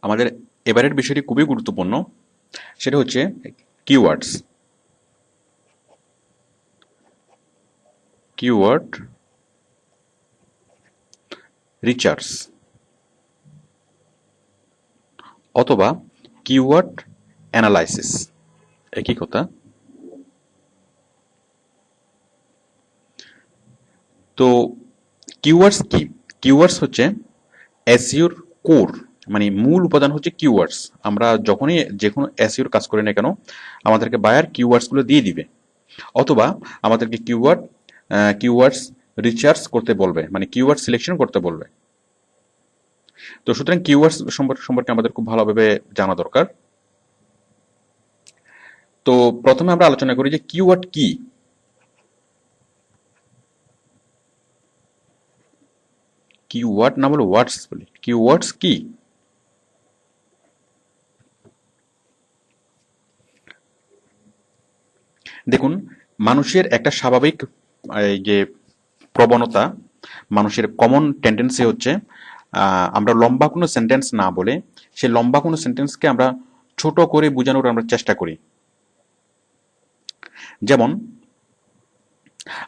আমাদের এবারের বিষয়টি খুবই গুরুত্বপূর্ণ, সেটা হচ্ছে কিওয়ার্ডস। কিওয়ার্ড রিসার্চ অথবা কিওয়ার্ড অ্যানালাইসিস, একই কথা। তো কিওয়ার্ডস কি? কিওয়ার্ডস হচ্ছে এসইওর কোর, মানে মূল উপাদান হচ্ছে কিওয়ার্ডস। আমরা যখনই যে কোনো এসইওর কাজ করি না কেন, আমাদেরকে বায়ার কিওয়ার্ডসগুলো দিয়ে দিবে, অথবা আমাদেরকে কিওয়ার্ডস রিসার্চ করতে বলবে, মানে কিওয়ার্ড সিলেকশন করতে বলবে। তো সুতরাং কিওয়ার্ডস সম্পর্কে আমাদের খুব ভালোভাবে জানা দরকার। তো প্রথমে আমরা আলোচনা করি যে কিওয়ার্ড কি। কিওয়ার্ড না বলে ওয়ার্ডস বলি। কিওয়ার্ডস কি? দেখুন, মানুষের একটা স্বাভাবিক এই যে প্রবণতা, মানুষের কমন টেন্ডেন্সি হচ্ছে আমরা লম্বা কোনো সেন্টেন্স না বলে সেই লম্বা কোনো সেন্টেন্সকে আমরা ছোট করে বোঝানোর আমরা চেষ্টা করি। যেমন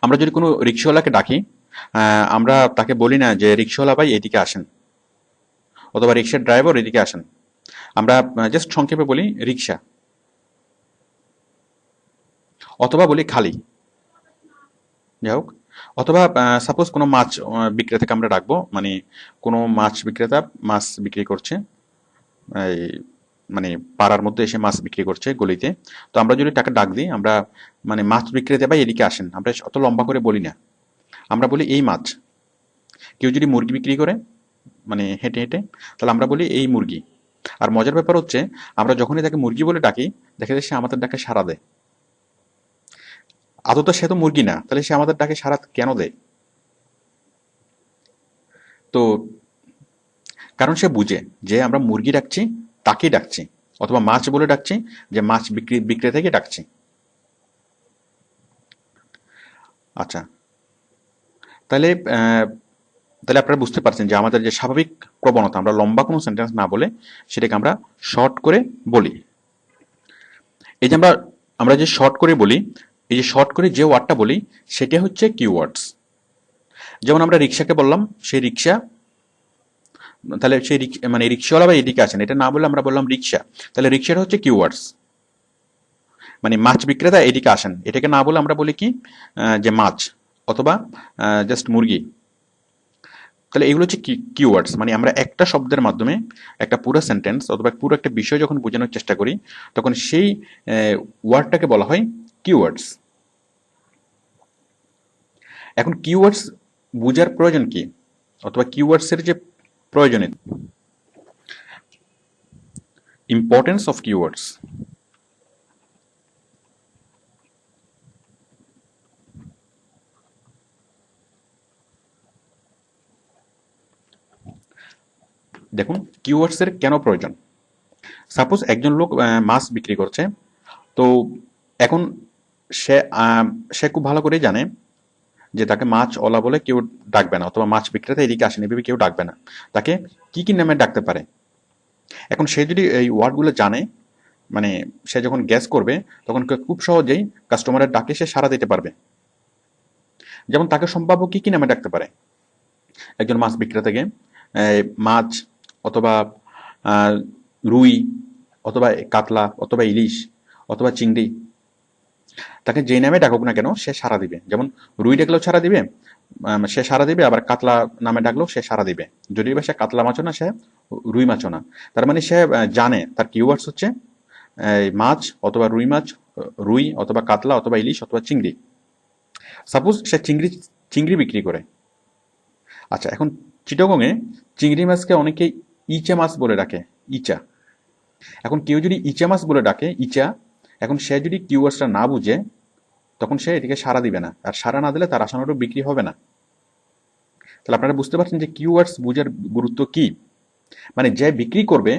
আমরা যদি কোনো রিক্সাওয়ালাকে ডাকি, আমরা তাকে বলি না যে রিক্সাওয়ালা ভাই এদিকে আসেন, অথবা রিক্সার ড্রাইভার এদিকে আসেন। আমরা জাস্ট সংক্ষেপে বলি রিক্সা, অথবা বলি খালি, যাই হোক। অথবা সাপোজ কোনো মাছ বিক্রেতাকে আমরা ডাকবো, মানে কোনো মাছ বিক্রেতা মাছ বিক্রি করছে, এই মানে পাড়ার মধ্যে এসে মাছ বিক্রি করছে গলিতে। তো আমরা যদি তাকে ডাক দিই, আমরা মানে মাছ বিক্রেতা ভাই এদিকে আসেন, আমরা অত লম্বা করে বলি না, আমরা বলি এই মাছ। কেউ যদি মুরগি বিক্রি করে মানে হেঁটে হেঁটে, তাহলে আমরা বলি এই মুরগি। আর মজার ব্যাপার হচ্ছে, আমরা যখনই তাকে মুরগি বলে ডাকি, দেখা যায় সে আমাদের ডাকে সাড়া দেয়। আদত সে তো মুরগি না, তাহলে সে আমাদের ডাকে সাড়া কেন দেয়? তো কারণ সে বুঝে যে আমরা মুরগি ডাকছি, তাকেই ডাকছি, অথবা মাছ বলে ডাকছি, যে মাছ বিক্রেতাকে ডাকছি। আচ্ছা, তাহলে তাহলে আপনারা বুঝতে পারছেন যে আমাদের যে স্বাভাবিক প্রবণতা, আমরা লম্বা কোনো সেন্টেন্স না বলে সেটাকে আমরা শর্ট করে বলি। এই যে আমরা আমরা যে শর্ট করে বলি, এই যে শর্ট করে যে ওয়ার্ডটা বলি, সেটা হচ্ছে কিওয়ার্ডস। যেমন আমরা রিক্সাকে বললাম সেই রিক্সা, তাহলে সেই মানে রিক্সাওয়ালা বা এদিকে আসেন, এটা না বলে আমরা বললাম রিক্সা, তাহলে রিক্সাটা হচ্ছে কিওয়ার্ডস। মানে মাছ বিক্রেতা এদিকে আসেন, এটাকে না বলে আমরা বলি কি যে মাছ, অথবা জাস্ট মুরগি। তাহলে এগুলো হচ্ছে কিওয়ার্ডস, মানে আমরা একটা শব্দের মাধ্যমে একটা পুরো সেন্টেন্স অথবা পুরো একটা বিষয় যখন বোঝানোর চেষ্টা করি, তখন সেই ওয়ার্ডটাকে বলা হয় কিওয়ার্ডস। এখন কিওয়ার্ডস বোঝার প্রয়োজন কি, অথবা কিওয়ার্ডস এর যে প্রয়োজনীয়তা, ইম্পর্টেন্স অফ কিওয়ার্ডস। দেখুন, কিওয়ার্ডস এর কেন প্রয়োজন। সাপোজ একজন লোক মাছ বিক্রি করছে, তো এখন সে সে খুব ভালো করেই জানে যে তাকে মাছ ওলা বলে কেউ ডাকবে না, অথবা মাছ বিক্রেতা এদিকে আসেনি ভেবে কেউ ডাকবে না, তাকে কি কি নামে ডাকতে পারে। এখন সে যদি এই ওয়ার্ডগুলো জানে, মানে সে যখন গ্যাস করবে, তখন খুব সহজেই কাস্টমারের ডাকে সে সাড়া দিতে পারবে। যেমন তাকে সম্ভাব্য কি কি নামে ডাকতে পারে একজন মাছ বিক্রেতাকে, মাছ, অথবা রুই, অথবা কাতলা, অথবা ইলিশ, অথবা চিংড়ি। তাকে যে নামে ডাকুক না কেন সে সাড়া দিবে। যেমন রুই ডাকলেও সাড়া দিবে, সে সাড়া দিবে, আবার কাতলা নামে ডাকলেও সে সাড়া দিবে, যদিও বা সে কাতলা মাছও না, সে রুই মাছও না। তার মানে সে জানে তার কিওয়ার্ডস হচ্ছে মাছ, অথবা রুই মাছ, রুই অথবা কাতলা, অথবা ইলিশ, অথবা চিংড়ি। সাপোজ সে চিংড়ি চিংড়ি বিক্রি করে। আচ্ছা, এখন চিটাগংয়ে চিংড়ি মাছকে অনেকে ইচা মাছ বলে ডাকে, ইচা। এখন কেউ যদি ইচা মাছ বলে ডাকে, ইচা, এখন সে যদি কিওয়ার্ডসটা না বুঝে, তখন সে এটিকে সাড়া দিবে না, আর সাড়া না দিলে তার আশানুরূপ বিক্রি হবে না। তাহলে আপনারা বুঝতে পারছেন যে কিওয়ার্ডস বুঝার গুরুত্ব কি। মানে যে বিক্রি করবে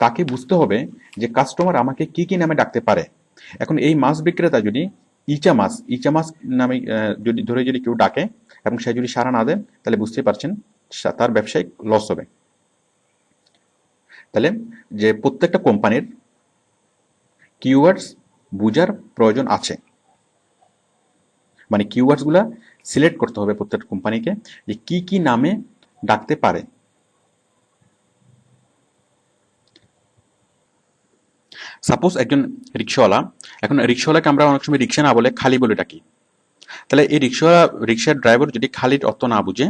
তাকে বুঝতে হবে যে কাস্টমার আমাকে কি কি নামে ডাকতে পারে। এখন এই মাছ বিক্রেতা যদি ইচা মাছ নামে যদি কেউ ডাকে, এবং সে যদি সাড়া না দেয়, তাহলে বুঝতেই পারছেন তার ব্যবসায়িক লস হবে। তাহলে যে প্রত্যেকটা কোম্পানির কিওয়ার্ডস বোঝার প্রয়োজন আছে, মানে কিওয়ার্ডস গুলা সিলেক্ট করতে হবে প্রত্যেকটা কোম্পানিকে যে কি কি নামে ডাকতে পারে। সাপোজ একজন রিক্সাওয়ালা, এখন রিক্সাওয়ালাকে আমরা অনেক সময় রিক্সা না বলে খালি বলে ডাকি। তাহলে এই রিক্সার ড্রাইভার যদি খালির অর্থ না বুঝে,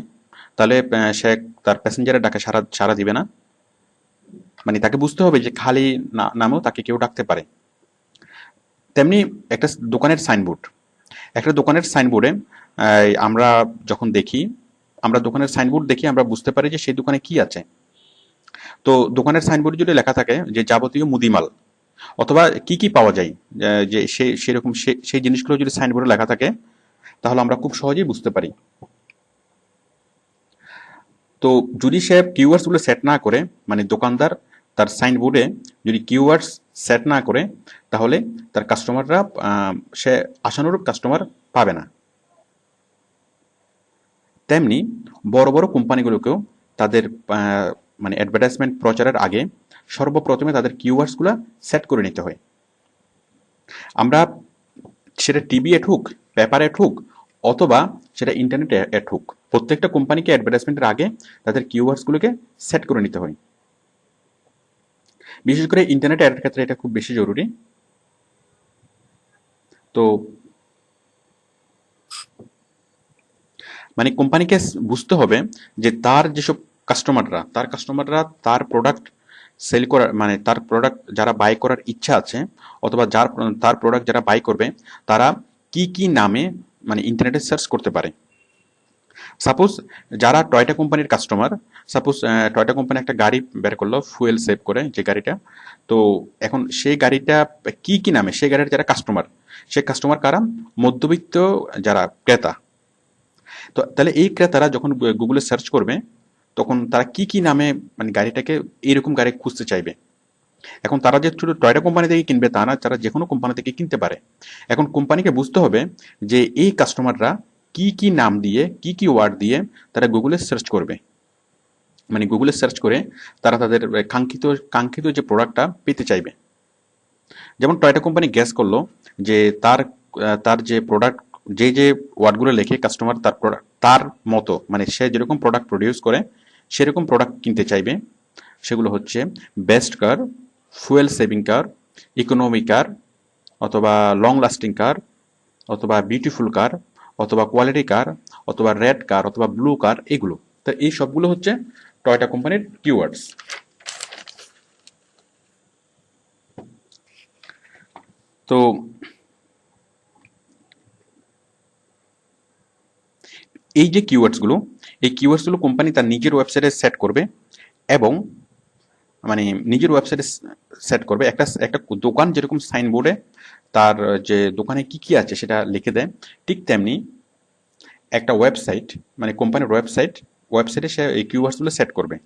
তাহলে সে তার প্যাসেঞ্জারের ডাকে সারা সারা দিবে না। মানে তাকে বুঝতে হবে যে খালি নামেও তাকে কেউ ডাকতে পারে। তেমনি একটা দোকানের সাইনবোর্ড, একটা দোকানের সাইনবোর্ডে আমরা যখন দেখি, আমরা দোকানের সাইনবোর্ড দেখি আমরা বুঝতে পারি যে সেই দোকানে কি আছে। তো দোকানের সাইনবোর্ডে যদি লেখা থাকে যে যাবতীয় মুদিমাল অথবা কি কি পাওয়া যায়, যে সেরকম সেই জিনিসগুলো যদি সাইনবোর্ডে লেখা থাকে, তাহলে আমরা খুব সহজেই বুঝতে পারি। তো যদি সে কিওয়ার্ডস গুলো সেট না করে, মানে দোকানদার তার সাইনবোর্ডে যদি কিওয়ার্ডস সেট না করে, তাহলে তার কাস্টমাররা সে আশানুরূপ কাস্টমার পাবে না। তেমনি বড় বড় কোম্পানিগুলোকেও তাদের মানে অ্যাডভার্টাইজমেন্ট প্রচারের আগে সর্বপ্রথমে তাদের কিওয়ার্ডস গুলা সেট করে নিতে হয়। আমরা সেটা টিভি এড হোক, পেপার এড হোক, অথবা সেটা ইন্টারনেট এড হোক, প্রত্যেকটা কোম্পানিকে অ্যাডভার্টাইজমেন্টের আগে তাদের কিওয়ার্ডস গুলোকে সেট করে নিতে হয়। বিশেষ করে ইন্টারনেট অ্যাডের ক্ষেত্রে এটা খুব বেশি জরুরি। তো মানে কোম্পানিকে বুঝতে হবে যে তার যেসব কাস্টমাররা তার প্রোডাক্ট সেল করার, মানে তার প্রোডাক্ট যারা বাই করার ইচ্ছা আছে, অথবা তার প্রোডাক্ট যারা বাই করবে, তারা কি কি নামে মানে ইন্টারনেটে সার্চ করতে পারে। সাপোজ যারা টয়টা কোম্পানির কাস্টমার, সাপোজ টয়টা কোম্পানি একটা গাড়ি বের করলো ফুয়েল সেভ করে যে গাড়িটা। তো এখন সেই গাড়িটা কি কি নামে, সেই গাড়ির যারা কাস্টমার, সেই কাস্টমার কারা? মধ্যবিত্ত যারা ক্রেতা। তো তাহলে এই ক্রেতারা যখন গুগলে সার্চ করবে, তখন তারা কি কি নামে মানে গাড়িটাকে এইরকম গাড়ি খুঁজতে চাইবে। এখন তারা যে শুধু টয়টা কোম্পানি থেকে কিনবে তা না, তারা যে কোনো কোম্পানি থেকে কিনতে পারে। এখন কোম্পানিকে বুঝতে হবে যে এই কাস্টমাররা কি কি নাম দিয়ে, কি কি ওয়ার্ড দিয়ে তারা গুগলে সার্চ করবে, মানে গুগলে সার্চ করে তারা তাদের কাঙ্ক্ষিত কাঙ্ক্ষিত যে প্রোডাক্টটা পেতে চাইবে। যেমন টয়টা কোম্পানি গ্যাস করলো যে তার যে প্রোডাক্ট, যে ওয়ার্ডগুলো লেখে কাস্টমার তার প্রোডাক্ট তার মতো, মানে সে যেরকম প্রোডাক্ট প্রডিউস করে সেরকম প্রোডাক্ট কিনতে চাইবে। সেগুলো হচ্ছে বেস্ট কার, ফুয়েল সেভিং কার, ইকোনমি কার, অথবা লং লাস্টিং কার, অথবা বিউটিফুল কার, অথবা কোয়ালিটি কার, অথবা রেড কার, অথবা ব্লু কার, এগুলো। তো এই সবগুলো হচ্ছে টয়টা কোম্পানির কিওয়ার্ডস। তো এই যে কিওয়ার্ডসগুলো, এই কিওয়ার্ডসগুলো কোম্পানি তার নিজের ওয়েবসাইটে সেট করবে, এবং মানে নিজের ওয়েবসাইটে সেট করবে। একটা একটা দোকান যেরকম সাইনবোর্ডে তার যে দোকানে কি কি আছে সেটা লিখে দেয়, ঠিক তেমনি একটা ওয়েবসাইট, মানে কোম্পানির ওয়েবসাইটে সে এই কিওয়ার্ডসগুলো সেট করবে,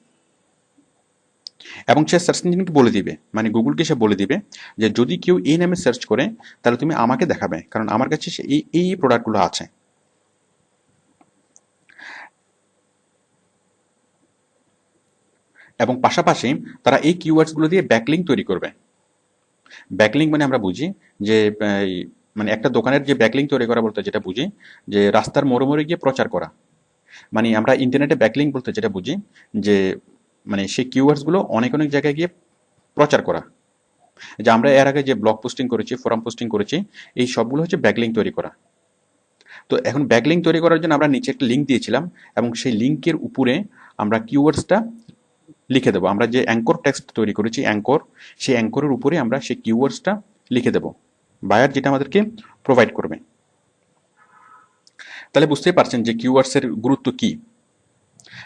এবং সে সার্চ ইঞ্জিনকে বলে দিবে, মানে গুগলকে সে বলে দিবে যে যদি কেউ এই নামে সার্চ করে, তাহলে তুমি আমাকে দেখাবে, কারণ আমার কাছে এই এই প্রোডাক্টগুলো আছে। এবং পাশাপাশি তারা এই কিওয়ার্ডসগুলো দিয়ে ব্যাকলিঙ্ক তৈরি করবে। ব্যাকলিঙ্ক মানে আমরা বুঝি যে মানে একটা দোকানের যে ব্যাকলিঙ্ক তৈরি করা বলতে যেটা বুঝি যে রাস্তার মোড়ে মোড়ে গিয়ে প্রচার করা। মানে আমরা ইন্টারনেটে ব্যাকলিঙ্ক বলতে যেটা বুঝি যে মানে সেই কিওয়ার্ডসগুলো অনেক অনেক জায়গায় গিয়ে প্রচার করা। যে আমরা এর আগে যে ব্লগ পোস্টিং করেছি, ফোরাম পোস্টিং করেছি, এই সবগুলো হচ্ছে ব্যাকলিঙ্ক তৈরি করা। তো এখন ব্যাকলিঙ্ক তৈরি করার জন্য আমরা নিচে একটা লিঙ্ক দিয়েছিলাম, এবং সেই লিঙ্কের উপরে আমরা কিওয়ার্ডসটা লিখে দেবো। আমরা যে অ্যাঙ্কর টেক্সট তৈরি করেছি অ্যাঙ্কর, সেই অ্যাঙ্করের উপরে আমরা সেই কিওয়ার্ডসটা লিখে দেবো, বায়ার যেটা আমাদেরকে প্রোভাইড করবে। তাহলে বুঝতেই পারছেন যে কিওয়ার্ডসের গুরুত্ব কি।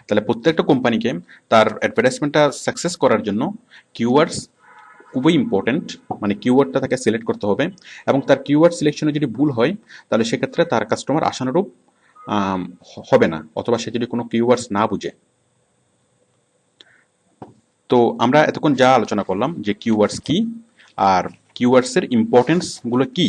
তাহলে প্রত্যেকটা কোম্পানিকে তার অ্যাডভার্টাইজমেন্টটা সাকসেস করার জন্য কিওয়ার্ডস খুবই ইম্পর্টেন্ট, মানে কিওয়ার্ডটা তাকে সিলেক্ট করতে হবে, এবং তার কিওয়ার্ড সিলেকশনে যদি ভুল হয়, তাহলে সেক্ষেত্রে তার কাস্টমার আশানুরূপ হবে না, অথবা সে যদি কোনো কিওয়ার্ডস না বুঝে। তো আমরা এতক্ষণ যা আলোচনা করলাম যে কিওয়ার্ডস কি, আর কিওয়ার্ডসের ইম্পর্টেন্স গুলো কি।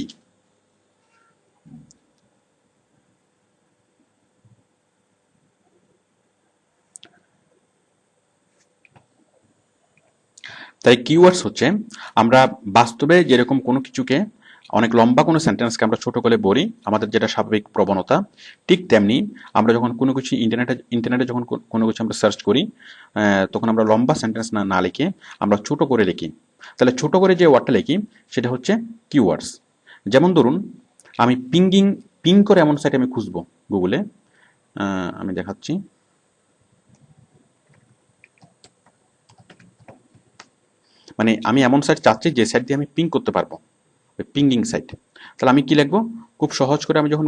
তাই কিওয়ার্ডস হচ্ছে আমরা বাস্তবে যেরকম কোনো কিছুকে অনেক লম্বা কোনো সেন্টেন্সকে আমরা ছোট করে বলি, আমাদের যেটা স্বাভাবিক প্রবণতা, ঠিক তেমনি আমরা যখন কোনো কিছু ইন্টারনেটে যখন কোনো কিছু আমরা সার্চ করি, তখন আমরা লম্বা সেন্টেন্স না লিখে আমরা ছোট করে লিখি। তাহলে ছোট করে যে ওয়ার্ডটা লিখি সেটা হচ্ছে কিওয়ার্ডস। যেমন ধরুন, আমি পিং করে এমন সাইট আমি খুঁজবো গুগলে, আমি দেখাচ্ছি। মানে আমি এমন সাইট চাচ্ছি যে সাইট দিয়ে আমি পিং করতে পারবো, পিঙ্গিং সাইট। তাহলে আমি কি লিখবো? খুব সহজ করে আমরা যখন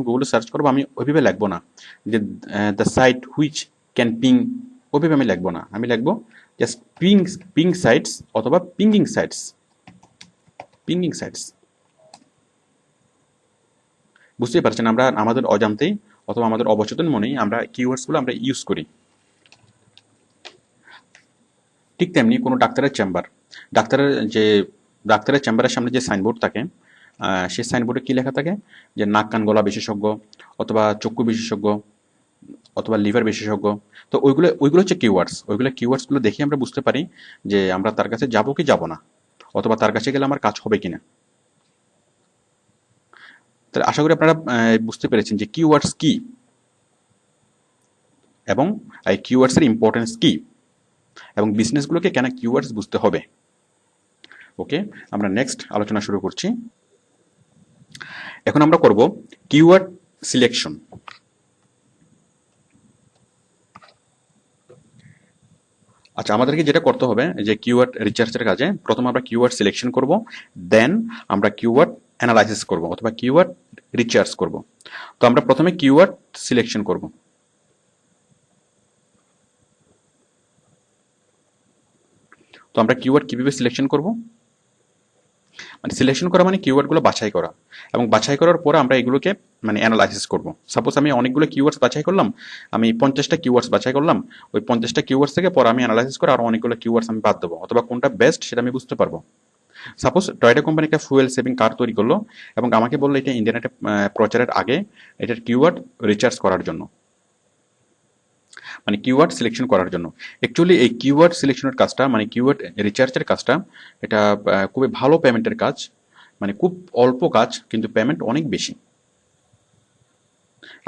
গুগলে সার্চ করবো, আমি ওইভাবে লিখবো না যে the site which can ping, ওইভাবে আমি লিখবো না। আমি লিখবো জাস্ট পিং সাইটস অথবা পিঙ্গিং সাইটস। বুঝতেই পারছেন, আমরা আমাদের অজান্তেই অথবা আমাদের অবচেতন মনেই আমরা কিওয়ার্ডসগুলো আমরা ইউজ করি। ঠিক তেমনি কোনো ডাক্তারের চেম্বারের সামনে যে সাইনবোর্ড থাকে, সেই সাইনবোর্ডে কি লেখা থাকে? যে নাক কান গলা বিশেষজ্ঞ, অথবা চক্ষু বিশেষজ্ঞ, অথবা লিভার বিশেষজ্ঞ। তো ওইগুলো হচ্ছে কিওয়ার্ডস। কিওয়ার্ডসগুলো দেখে আমরা বুঝতে পারি যে আমরা তার কাছে যাবো কি যাব না, অথবা তার কাছে গেলে আমার কাজ হবে কিনা। তাহলে আশা করি আপনারা বুঝতে পেরেছেন যে কিওয়ার্ডস কি এবং এই কিওয়ার্ডসের ইম্পর্টেন্স কি, এবং বিজনেসগুলোকে কেন কিওয়ার্ডস বুঝতে হবে। ওকে, আমরা নেক্সট আলোচনা শুরু করছি। এখন আমরা করব কিওয়ার্ড সিলেকশন। আচ্ছা, আমাদেরকে যেটা করতে হবে যে কিওয়ার্ড রিসার্চের কাজে, প্রথম আমরা কিওয়ার্ড সিলেকশন করব, দেন আমরা কিওয়ার্ড অ্যানালাইসিস করব অথবা কিওয়ার্ড রিসার্চ করব। তো আমরা প্রথমে কিওয়ার্ড সিলেকশন করব। তো আমরা কিওয়ার্ড কিভাবে সিলেকশন করব? মানে সিলেকশন করা মানে কিওয়ার্ডগুলো বাছাই করা, এবং বাছাই করার পরে আমরা এগুলোকে মানে অ্যানালাইসিস করব। সাপোজ আমি অনেকগুলো কিওয়ার্ডস বাছাই করলাম, আমি 50টা কিওয়ার্ডস বাছাই করলাম, ওই 50টা কিওয়ার্ডস থেকে পরে আমি অ্যানালাইসিস করে আর অনেকগুলো কিওয়ার্ডস আমি বাদ দেবো, অথবা কোনটা বেস্ট সেটা আমি বুঝতে পারবো। সাপোজ টয়োটা কোম্পানি একটা ফুয়েল সেভিং কার তৈরি করলো, এবং আমাকে বললো এটা ইন্টারনেটে প্রচারের আগে এটার কিওয়ার্ড রিসার্চ করার জন্য, মানে কিওয়ার্ড সিলেকশন করার জন্য। অ্যাকচুয়ালি এই কিওয়ার্ড সিলেকশনের কাজটা, মানে কিওয়ার্ড রিসার্চের কাজটা, এটা খুবই ভালো পেমেন্টের কাজ। মানে খুব অল্প কাজ, কিন্তু পেমেন্ট অনেক বেশি।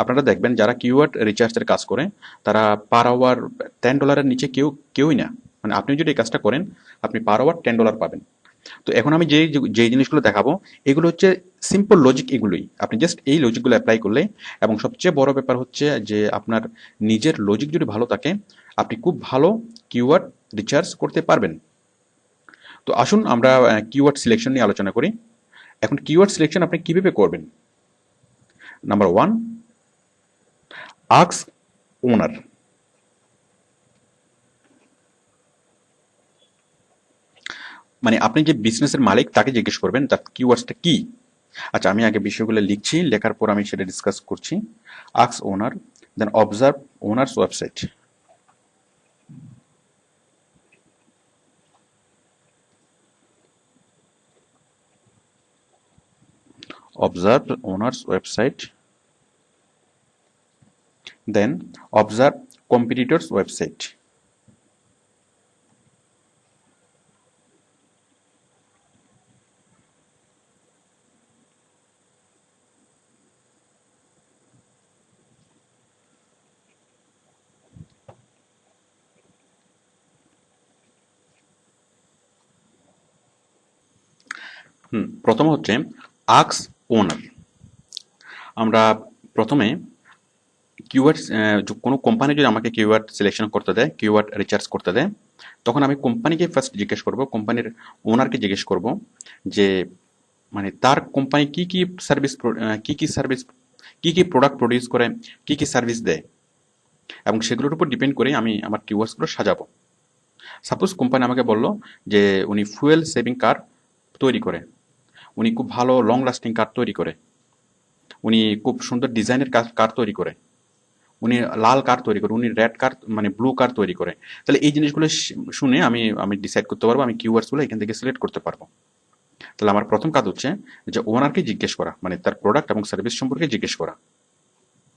আপনারা দেখবেন যারা কিওয়ার্ড রিসার্চের কাজ করে, তারা পার আওয়ার $10 নিচে কেউই না। মানে আপনি যদি এই কাজটা করেন, আপনি পার আওয়ার $10 পাবেন। তো এখন আমি যে জিনিসগুলো দেখাবো, এগুলো হচ্ছে সিম্পল লজিক। এগুলোই আপনি জাস্ট এই লজিকগুলো অ্যাপ্লাই করলে, এবং সবচেয়ে বড় ব্যাপার হচ্ছে যে আপনার নিজের লজিক যদি ভালো থাকে, আপনি খুব ভালো কিওয়ার্ড রিসার্চ করতে পারবেন। তো আসুন আমরা কিওয়ার্ড সিলেকশন নিয়ে আলোচনা করি। এখন কিওয়ার্ড সিলেকশন আপনি কিভাবে করবেন? নাম্বার 1, আস্ক ওনার। মানে আপনি যে বিজনেসের মালিক তাকে জিজ্ঞেস করবেন তার কিওয়ার্ডসটা কি। আচ্ছা, আমি আগে বিষয়গুলো লিখছি, লেখার পর আমি সেটা ডিসকাস করছি। Ask owner, then observe owner's website. Observe owner's website, then observe competitors website. প্রথম হচ্ছে আস্ক ওনার। আমরা প্রথমে কিওয়ার্ড, কোনো কোম্পানি যদি আমাকে কিওয়ার্ড সিলেকশন করতে দেয়, কিওয়ার্ড রিসার্চ করতে দেয়, তখন আমি কোম্পানিকে ফার্স্ট জিজ্ঞেস করব, কোম্পানির ওনারকে জিজ্ঞেস করব যে মানে তার কোম্পানি কি কি সার্ভিস কি কি প্রোডাক্ট প্রডিউস করে, কি কি সার্ভিস দেয়, এবং সেগুলোর উপর ডিপেন্ড করে আমি আমার কিওয়ার্ডসগুলো সাজাবো। সাপোজ কোম্পানি আমাকে বলল যে উনি ফুয়েল সেভিং কার তৈরি করে, উনি খুব ভালো লং লাস্টিং কার তৈরি করে, উনি খুব সুন্দর ডিজাইনের কার তৈরি করে, উনি লাল কার তৈরি করে, উনি রেড কার মানে ব্লু কার তৈরি করে। তাহলে এই জিনিসগুলো শুনে আমি ডিসাইড করতে পারবো, আমি কিওয়ার্ডসগুলো এখান থেকে সিলেক্ট করতে পারবো। তাহলে আমার প্রথম কাজ হচ্ছে যে ওনারকে জিজ্ঞেস করা, মানে তার প্রোডাক্ট এবং সার্ভিস সম্পর্কে জিজ্ঞেস করা।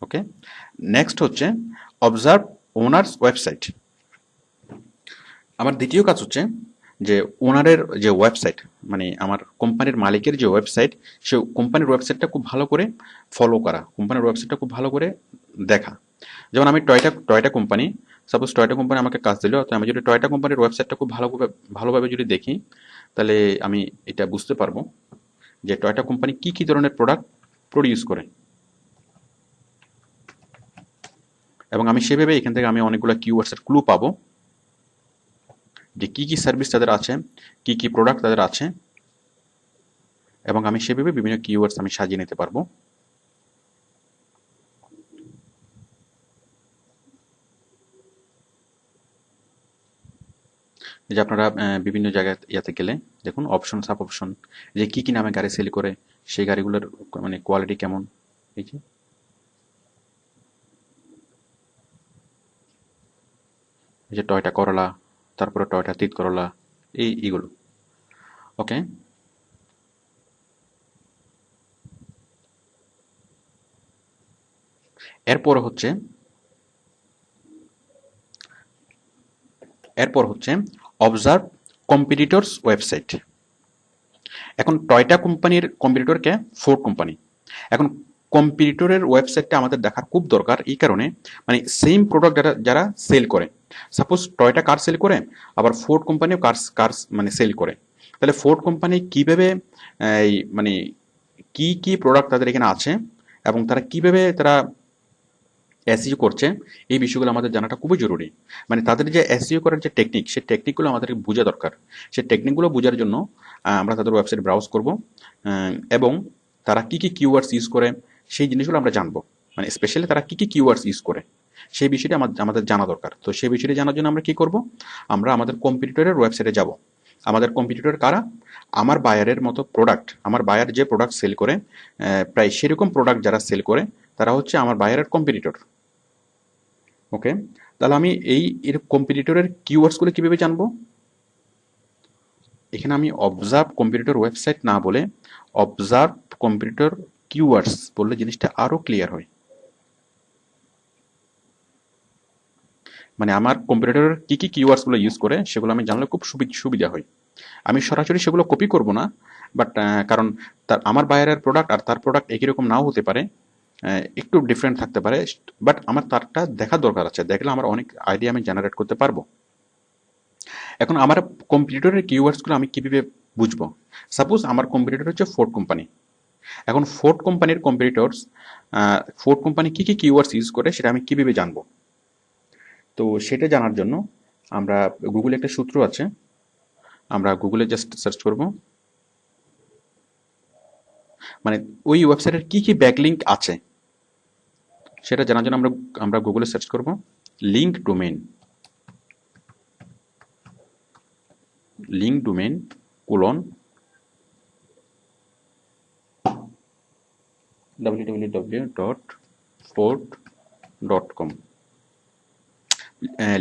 ওকে, নেক্সট হচ্ছে অবজার্ভ ওনার্স ওয়েবসাইট। আমার দ্বিতীয় কাজ হচ্ছে যে ওনারের যে ওয়েবসাইট, মানে আমার কোম্পানির মালিকের যে ওয়েবসাইট, সে কোম্পানির ওয়েবসাইটটা খুব ভালো করে ফলো করা, কোম্পানির ওয়েবসাইটটা খুব ভালো করে দেখা। যেমন আমি Toyota Toyota company, suppose Toyota company আমাকে কাজ দিল, তো আমি যদি টয়টা কোম্পানির ওয়েবসাইটটা খুব ভালোভাবে যদি দেখি, তাহলে আমি এটা বুঝতে পারবো যে টয়টা কোম্পানি কি কি ধরনের প্রোডাক্ট প্রডিউস করে, এবং আমি সেভাবে এখান থেকে আমি অনেকগুলো কিওয়ার্ডসের ক্লু পাবো যে কি কি সার্ভিস তাদের আছে, কি কি প্রোডাক্ট তাদের আছে, এবং আমি সেভাবে বিভিন্ন কিওয়ার্ডস আমি সাজিয়ে নিতে পারবো। এই যে আপনারা বিভিন্ন জায়গায় ইয়াতে গেলে দেখুন অপশন সাব অপশন, যে কি কি নামে গাড়ি সেল করে, সেই গাড়িগুলোর মানে কোয়ালিটি কেমন, এই যে টয়টা করলা, তারপরে টয়টা তিত করলা, এইগুলো। ওকে, এরপর হচ্ছে এরপর হচ্ছে অবজার্ভ কম্পিটিটরস ওয়েবসাইট। এখন টয়টা কোম্পানির কম্পিটিটরকে ফোর্ড কোম্পানি। এখন কম্পিটিটরের ওয়েবসাইটটা আমাদের দেখার খুব দরকার, এই কারণে মানে সেম প্রোডাক্ট যারা যারা সেল করে, সাপোজ টয়টা কার সেল করে, আবার ফোর্ড কোম্পানিও কার মানে সেল করে, তাহলে ফোর্ড কোম্পানি কিভাবে এই মানে কি কি প্রোডাক্ট তাদের এখানে আছে, এবং তারা কিভাবে তারা এসইও করছে, এই বিষয়গুলো আমাদের জানাটা খুবই জরুরি। মানে তাদের যে এসইও করার যে টেকনিক, সেই টেকনিকগুলো আমাদেরকে বোঝা দরকার। সেই টেকনিকগুলো বোঝার জন্য আমরা তাদের ওয়েবসাইট ব্রাউজ করব, এবং তারা কি কি কিওয়ার্ডস ইউজ করে সেই জিনিসগুলো আমরা জানবো। মানে স্পেশালি তারা কি কি কিওয়ার্ডস ইউজ করে সেই বিষয়টি আমাদের জানা দরকার। তো সেই বিষয়টি জানার জন্য আমরা কি করব, আমরা আমাদের কম্পিটিটরের ওয়েবসাইটে যাব। আমাদের কম্পিটিটর কারা? আমার বায়ারের মতো প্রোডাক্ট, আমার বায়ার যে প্রোডাক্ট সেল করে, প্রায় সেরকম প্রোডাক্ট যারা সেল করে, তারা হচ্ছে আমার বায়ারের কম্পিটিটর। ওকে, তাহলে আমি এর কম্পিটিটরের কিওয়ার্ডসগুলো কিভাবে জানবো? এখানে আমি অবজার্ভ কম্পিটিটর ওয়েবসাইট না বলে অবজার্ভ কম্পিটিটর কিওয়ার্ডস বললে জিনিসটা আরো ক্লিয়ার হয়। মানে আমার কম্পিটিটরের কি কি কিওয়ার্ডসগুলো ইউজ করে সেগুলো আমি জানলে খুব সুবিধা হয়। আমি সরাসরি সেগুলো কপি করব না, বাট কারণ আমার বায়ারের প্রোডাক্ট আর তার প্রোডাক্ট একই রকম নাও হতে পারে, একটু ডিফারেন্ট থাকতে পারে, বাট আমার তারটা দেখার দরকার আছে, দেখলে আমার অনেক আইডিয়া আমি জেনারেট করতে পারবো। এখন আমার কম্পিটিটরের কিওয়ার্ডসগুলো আমি কিভাবে বুঝবো? সাপোজ আমার কম্পিটিটর হচ্ছে ফোর্ড কোম্পানি। এখন ফোর্ড কোম্পানি কি কি কিওয়ার্ডস ইউজ করে সেটা আমি কিভাবে জানবো? তো সেটা জানার জন্য আমরা গুগলে একটা সূত্র আছে, আমরা গুগলে জাস্ট সার্চ করব, মানে ওই ওয়েবসাইটের কি কি ব্যাকলিঙ্ক আছে সেটা জানার জন্য আমরা আমরা গুগলে সার্চ করব link domain, colon www.ford.com,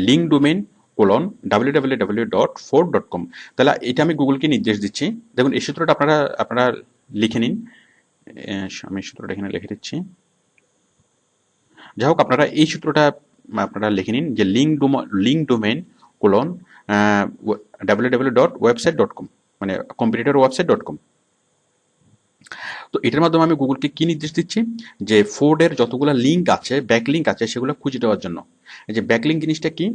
link domain colon www.ford.com। তাহলে এটা আমি গুগলকে নির্দেশ দিচ্ছি। দেখুন এই সূত্রটা আপনারা আপনারা লিখে নিন। আমি সূত্রটা এখানে লিখে দিচ্ছি। যাই হোক, আপনারা এই সূত্রটা আপনারা লিখে নিন যে লিঙ্ক ডোমেইন কোলন www.website.com, মানে কম্পিটিটর ওয়েবসাইট.com। তো এটার মাধ্যমে আমি গুগলকে কি নির্দেশ দিচ্ছি, যে ফোর্ডের যতগুলো লিঙ্ক আছে, ব্যাক লিঙ্ক আছে, সেগুলো খুঁজে দেওয়ার জন্য। এই যে ব্যাক লিঙ্ক জিনিসটা কি,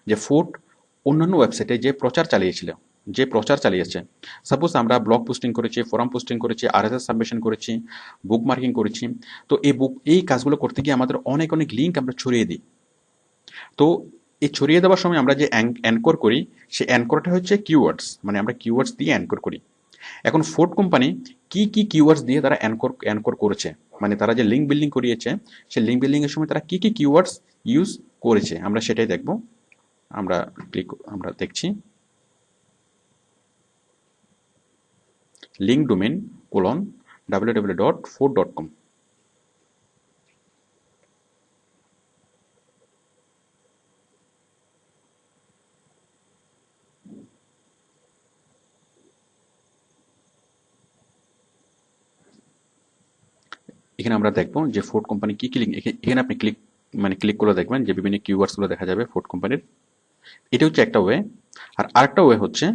যে ফোর্ড অন্যান্য ওয়েবসাইটে যে প্রচার চালিয়েছে, সাপোজ আমরা ব্লগ পোস্টিং করেছি, ফোরাম পোস্টিং করেছি, আরএসএস সাবমিশন করেছি, বুক মার্কিং করেছি, তো এই কাজগুলো করতে গিয়ে আমাদের অনেক অনেক লিঙ্ক আমরা ছড়িয়ে দিই। তো এই ছড়িয়ে দেওয়ার সময় আমরা যে অ্যানকর করি, সেই অ্যানকরটা হচ্ছে কিওয়ার্ডস, মানে আমরা কিওয়ার্ডস দিয়ে অ্যানকর করি। এখন ফোর্ড কোম্পানি কি কি কিওয়ার্ডস দিয়ে তারা অ্যানকর করেছে, মানে তারা যে লিঙ্ক বিল্ডিং করিয়েছে, সেই লিঙ্ক বিল্ডিং এর সময় তারা কি কি কিওয়ার্ডস ইউজ করেছে আমরা সেটাই দেখব। আমরা দেখছি লিঙ্ক ডোমেন কোলন www.ford.com। এখানে আমরা দেখবো যে ফোর্ড কোম্পানি কি কি লিঙ্ক, এখানে আপনি ক্লিক করে দেখবেন যে বিভিন্ন কিওয়ার্ডস গুলো দেখা যাবে ফোর্ড কোম্পানির। এটা হচ্ছে একটা ওয়ে। আর আরেকটা ওয়ে হচ্ছে,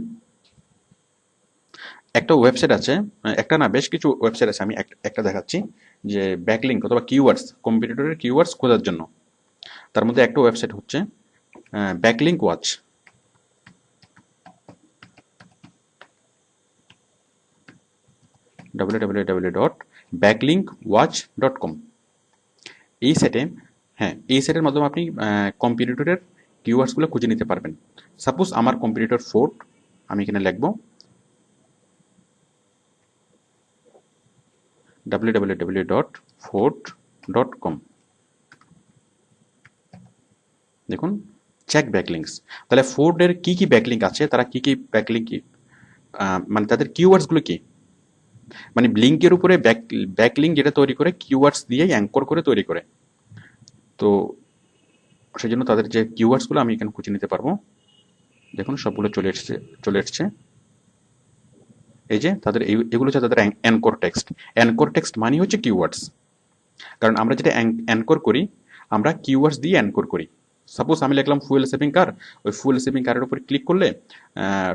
একটা ওয়েবসাইট আছে, একটা না বেশ কিছু ওয়েবসাইট আছে, আমি একটা দেখাচ্ছি, যে ব্যাকলিঙ্ক অথবা কিওয়ার্ডস, কম্পিটিটরের কিওয়ার্ডস খোঁজার জন্য। তার মধ্যে একটা ওয়েবসাইট হচ্ছে ব্যাকলিঙ্ক ওয়াচ। www.backlinkwatch.com। এই সাইটে, হ্যাঁ, এই সাইটের মাধ্যমে আপনি কম্পিটিটরের কিওয়ার্ডসগুলো খুঁজে নিতে পারবেন। সাপোজ আমার কম্পিটিটর ফোর্ড, আমি এখানে লিখব www.ford.com। দেখুন, চেক ব্যাকলিঙ্কস। তাহলে ফোর্ডের কি কি ব্যাকলিঙ্ক আছে, তারা কি কি ব্যাকলিঙ্ক, মানে তাদের কিওয়ার্ডসগুলো কি, মানে লিঙ্কের উপরে ব্যাকলিঙ্ক যেটা তৈরি করে কিওয়ার্ডস দিয়ে অ্যাঙ্কর করে তৈরি করে। তো সেই জন্য তাদের যে কিওয়ার্ডসগুলো আমি এখানে খুঁজে নিতে পারবো। দেখুন সবগুলো চলে এসছে। এই যে তাদের এগুলো হচ্ছে তাদের অ্যানকর টেক্সট। অ্যানকর টেক্সট মানে হচ্ছে কিওয়ার্ডস। কারণ আমরা যেটা অ্যানকর করি, আমরা কিওয়ার্ডস দিয়ে অ্যানকর করি। সাপোজ আমি লিখলাম ফুয়েল সেভিং কার, ওই ফুয়েল সেভিং কারের উপর ক্লিক করলে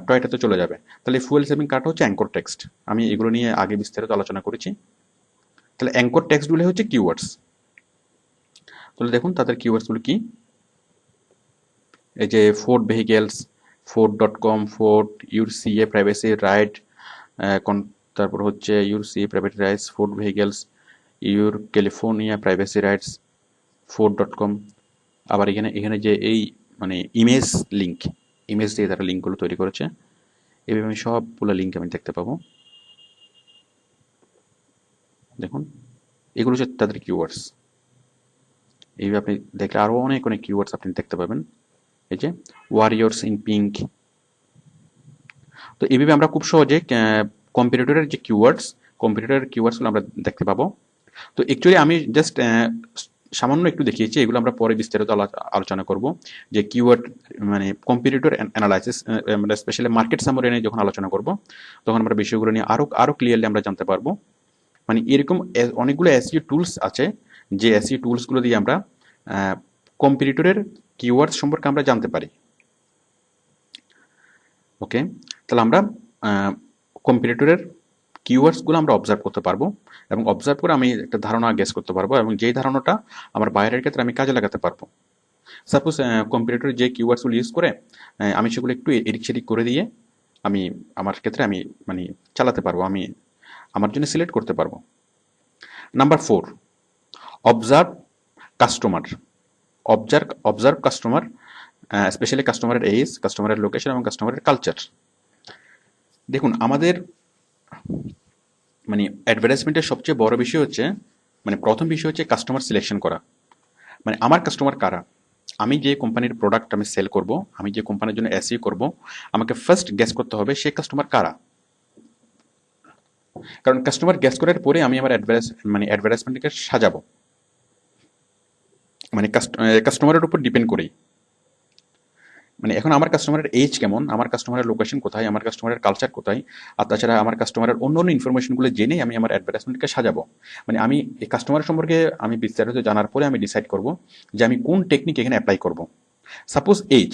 টয়টাতে চলে যাবে। তাহলে ফুয়েল সেভিং কারটা হচ্ছে অ্যাঙ্কর টেক্সট। আমি এগুলো নিয়ে আগে বিস্তারিত আলোচনা করেছি। তাহলে অ্যাঙ্কর টেক্সটগুলো হচ্ছে কিওয়ার্ডস। তাহলে দেখুন তাদের কিওয়ার্ডসগুলো কি, এই যে Ford vehicles, ford.com, Ford, your CA privacy right, তারপর হচ্ছে your CA privacy rights, Ford vehicles, your California privacy rights, ford.com। আবার এখানে এখানে যে এই মানে ইমেজ লিঙ্ক, ইমেজ দিয়ে তারা লিঙ্কগুলো তৈরি করেছে। এইভাবে আমি সবগুলো লিঙ্ক আমি দেখতে পাবো। দেখুন এগুলো হচ্ছে তাদের কিওয়ার্ডস। এইভাবে আপনি দেখলে আরও অনেক অনেক কিওয়ার্ডস আপনি দেখতে পাবেন। এই যে ওয়ারিয়র্স ইন পিঙ্ক। তো এইভাবে আমরা খুব সহজে কম্পিটিটরের যে কম্পিটিটরের কিওয়ার্ডসগুলো আমরা দেখতে পাবো। তো অ্যাকচুয়ালি আমি জাস্ট সামান্য একটু দেখিয়েছি, এগুলো আমরা পরে বিস্তারিত আলোচনা করব, যে কিওয়ার্ড মানে কম্পিটিটর অ্যানালাইসিস, মানে স্পেশালি মার্কেট সামারি নিয়ে যখন আলোচনা করব, তখন আমরা বিষয়গুলো নিয়ে আরও ক্লিয়ারলি আমরা জানতে পারবো। মানে এরকম অনেকগুলো এসইও টুলস আছে, যে এসইও টুলসগুলো দিয়ে আমরা কম্পিটিটরের কিওয়ার্ডস সম্পর্কে আমরা জানতে পারি। ওকে, তাহলে আমরা কম্পিটিটরের কিওয়ার্ডসগুলো আমরা অবজার্ভ করতে পারবো, এবং অবজার্ভ করে আমি একটা ধারণা গেস করতে পারবো, এবং যেই ধারণাটা আমার বাইরের ক্ষেত্রে আমি কাজে লাগাতে পারবো। সাপোজ কম্পিটিটর যে কিওয়ার্ডসগুলো ইউজ করে, আমি সেগুলো একটু এদিক সেদিক করে দিয়ে আমি আমার ক্ষেত্রে আমি মানে চালাতে পারবো, আমি আমার জন্য সিলেক্ট করতে পারবো। Number 4, observe customer. Observe customer, specially কাস্টমারের এজ, কাস্টমারের লোকেশন এবং কাস্টমারের কালচার। দেখুন আমাদের মানে অ্যাডভার্টাইজমেন্টের সবচেয়ে বড় বিষয় হচ্ছে, মানে প্রথম বিষয় হচ্ছে কাস্টমার সিলেকশন করা। মানে আমার কাস্টমার কারা, আমি যে কোম্পানির প্রোডাক্ট আমি সেল করব, আমি যে কোম্পানির জন্য এসইও করব, আমাকে ফার্স্ট গেস করতে হবে সেই কাস্টমার কারা। কারণ কাস্টমার গেস করার পরে আমি আমার অ্যাডভার্টাইজমেন্টকে সাজাবো, মানে কাস্টমারের উপর ডিপেন্ড করেই। মানে এখন আমার কাস্টমারের এজ কেমন, আমার কাস্টমারের লোকেশন কোথায়, আমার কাস্টমারের কালচার কোথায়, আর তাছাড়া আমার কাস্টমারের অন্য অন্য ইনফরমেশনগুলো জেনেই আমি আমার অ্যাডভার্টাইজমেন্টকে সাজাবো। মানে আমি এই কাস্টমার সম্পর্কে আমি বিস্তারিত জানার পরে আমি ডিসাইড করব যে আমি কোন টেকনিক এখানে অ্যাপ্লাই করব। সাপোজ এজ,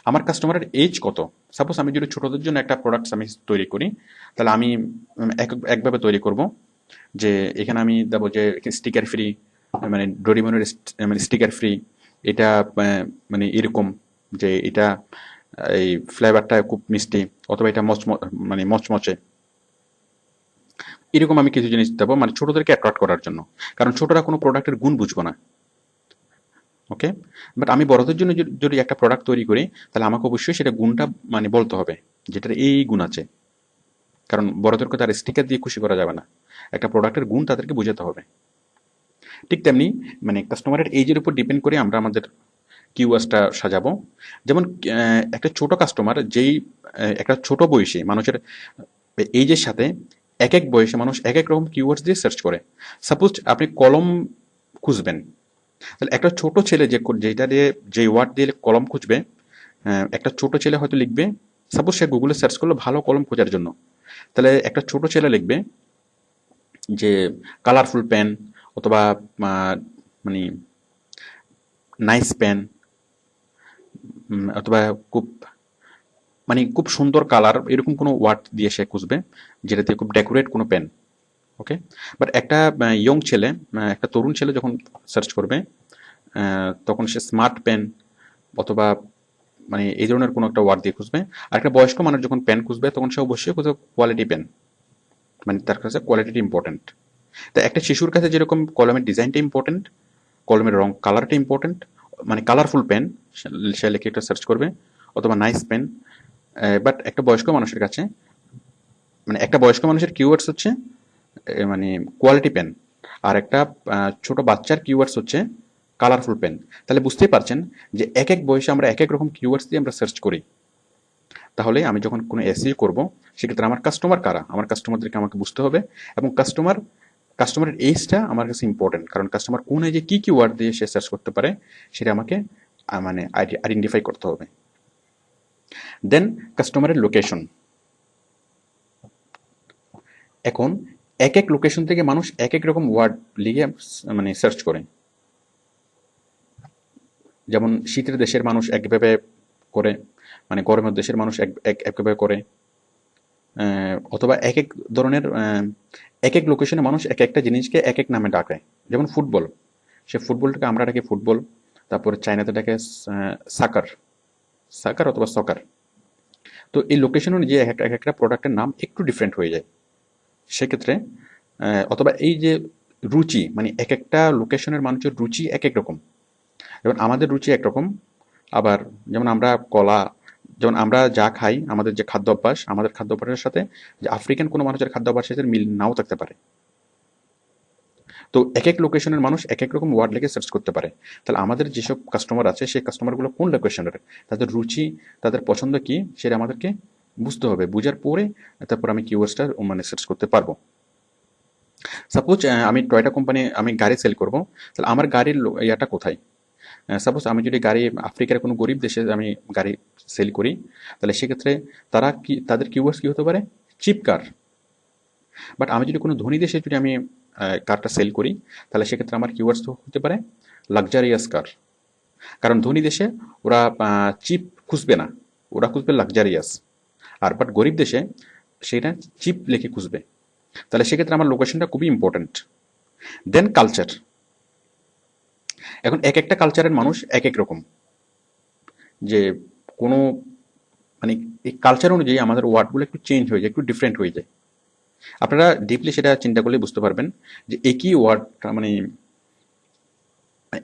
আমার কাস্টমারের এজ কত। সাপোজ আমি যদি ছোটদের জন্য একটা প্রোডাক্টস আমি তৈরি করি, তাহলে আমি একভাবে তৈরি করব, যে এখানে আমি দেবো যে স্টিকার ফ্রি, মানে ডোরিমনের মানে স্টিকার ফ্রি, এটা মানে এরকম, যে এটা এই ফ্লেভারটা খুব মিষ্টি, অথবা এটা মানে মচমচে, এরকম আমি কিছু জিনিস দেবো, মানে ছোটদেরকে অ্যাট্রাক্ট করার জন্য। কারণ ছোটরা কোনো প্রোডাক্টের গুণ বুঝবো না। ওকে, বাট আমি বড়দের জন্য যদি একটা প্রোডাক্ট তৈরি করি, তাহলে আমাকে অবশ্যই সেটা গুণটা মানে বলতে হবে, যেটার এই গুণ আছে। কারণ বড়দেরকে তার স্টিকার দিয়ে খুশি করা যাবে না, একটা প্রোডাক্টের গুণ তাদেরকে বোঝাতে হবে। ঠিক তেমনি মানে কাস্টমারের এজের উপর ডিপেন্ড করে আমরা আমাদের কিওয়ার্ডসটা সাজাবো। যেমন একটা ছোট কাস্টমার, যেই একটা ছোট বয়সী মানুষের এইজের সাথে এক এক বয়সে মানুষ এক এক রকম কিওয়ার্ডস দিয়ে সার্চ করে। সাপোজ আপনি কলম খুঁজবেন, তাহলে একটা ছোট ছেলে যেটা দিয়ে যে ওয়ার্ড দিয়ে কলম খুঁজবে, একটা ছোট ছেলে হয়তো লিখবে, সাপোজ সে গুগলে সার্চ করলো ভালো কলম খোঁজার জন্য, তাহলে একটা ছোট ছেলে লিখবে যে কালারফুল পেন, অথবা মানে নাইস পেন, অথবা খুব মানে খুব সুন্দর কালার এরকম কোনো ওয়ার্ড দিয়ে সে খুঁজবে, যেটা দিয়ে খুব ডেকোরেট কোনো পেন। ওকে, বাট একটা ইয়ং ছেলে, একটা তরুণ ছেলে যখন সার্চ করবে, তখন সে স্মার্ট পেন অথবা মানে এই ধরনের কোনো একটা ওয়ার্ড দিয়ে খুঁজবে। আর একটা বয়স্ক মানুষ যখন পেন খুঁজবে তখন সে অবশ্যই খুঁজবে কোয়ালিটি পেন, মানে তার কাছে কোয়ালিটিটা ইম্পর্টেন্ট। তো একটা শিশুর কাছে যেরকম কলমের ডিজাইনটা ইম্পর্টেন্ট, কলমের রং কালারটা ইম্পর্টেন্ট, মানে কালারফুল পেন সে লিখে একটা সার্চ করবে, অথবা নাইস পেন। বাট একটা বয়স্ক মানুষের কাছে, মানে একটা বয়স্ক মানুষের কিওয়ার্ডস হচ্ছে মানে কোয়ালিটি পেন, আর একটা ছোট বাচ্চার কিওয়ার্ডস হচ্ছে কালারফুল পেন। তাহলে বুঝতেই পারছেন যে এক এক বয়সে আমরা এক এক রকম কিওয়ার্ডস দিয়ে আমরা সার্চ করি। তাহলে আমি যখন কোনো এসইও করব, সেক্ষেত্রে আমার কাস্টমার কারা, আমার কাস্টমারদেরকে আমাকে বুঝতে হবে, এবং কাস্টমারের এজটা আমার কাছে ইম্পর্টেন্ট, কারণ কাস্টমার কোন এজে কি কি ওয়ার্ড দিয়ে সে সার্চ করতে পারে সেটা আমাকে মানে আইডেন্টিফাই করতে হবে। দেন কাস্টমারের লোকেশন। এখন এক এক লোকেশন থেকে মানুষ এক এক রকম ওয়ার্ড লিখে মানে সার্চ করে। যেমন শীতের দেশের মানুষ একভাবে করে, মানে গরমের দেশের মানুষ একভাবে করে, অথবা এক এক ধরনের এক এক লোকেশনে মানুষ এক একটা জিনিসকে এক এক নামে ডাকে। যেমন ফুটবল, সে ফুটবলটাকে আমরা ডাকি ফুটবল, তারপরে চায়নাতে ডাকে সাকার, সাকার অথবা সকার। তো এই লোকেশন অনুযায়ী এক একটা প্রোডাক্টের নাম একটু ডিফারেন্ট হয়ে যায় সেক্ষেত্রে। অথবা এই যে রুচি, মানে এক একটা লোকেশনের মানুষের রুচি এক এক রকম। যেমন আমাদের রুচি একরকম, আবার যেমন আমরা কলা, যেমন আমরা যা খাই, আমাদের যে খাদ্য অভ্যাস, আমাদের খাদ্য অভ্যাসের সাথে যে আফ্রিকান কোনো মানুষের খাদ্য অভ্যাসের মিল নাও থাকতে পারে। তো এক এক লোকেশনের মানুষ এক এক রকম ওয়ার্ড লিখে সার্চ করতে পারে। তাহলে আমাদের যেসব কাস্টমার আছে সেই কাস্টমারগুলো কোন লোকেশনের, তাদের রুচি, তাদের পছন্দ কি, সেটা আমাদেরকে বুঝতে হবে। বুঝার পরে তারপর আমি কিওয়ার্ডসটা মানে সার্চ করতে পারবো। সাপোজ আমি টয়টা কোম্পানি, আমি গাড়ি সেল করব, তাহলে আমার গাড়ির ইয়াটা কোথায়? সাপোজ আমি যদি গাড়ি আফ্রিকার কোনো গরিব দেশে আমি গাড়ি সেল করি, তাহলে সেক্ষেত্রে তাদের কিওয়ার্ডস কি হতে পারে? Chip car. বাট আমি যদি কোনো ধনী দেশে যদি আমি কারটা সেল করি, তাহলে সেক্ষেত্রে আমার কিওয়ার্ডস হতে পারে লাক্সারিয়াস কার। কারণ ধনী দেশে ওরা চিপ খুঁজবে না, ওরা খুঁজবে লাক্সারিয়াস। আর বাট গরিব দেশে সেটা চিপ লিখে খুঁজবে। তাহলে সেক্ষেত্রে আমার লোকেশনটা খুবই ইম্পর্ট্যান্ট। দেন কালচার। এখন এক একটা কালচারের মানুষ এক এক রকম, যে কোনো মানে এই কালচার অনুযায়ী আমাদের ওয়ার্ডগুলো একটু চেঞ্জ হয়ে যায়, একটু ডিফারেন্ট হয়ে যায়। আপনারা ডিপলি সেটা চিন্তা করলে বুঝতে পারবেন যে একই ওয়ার্ডটা মানে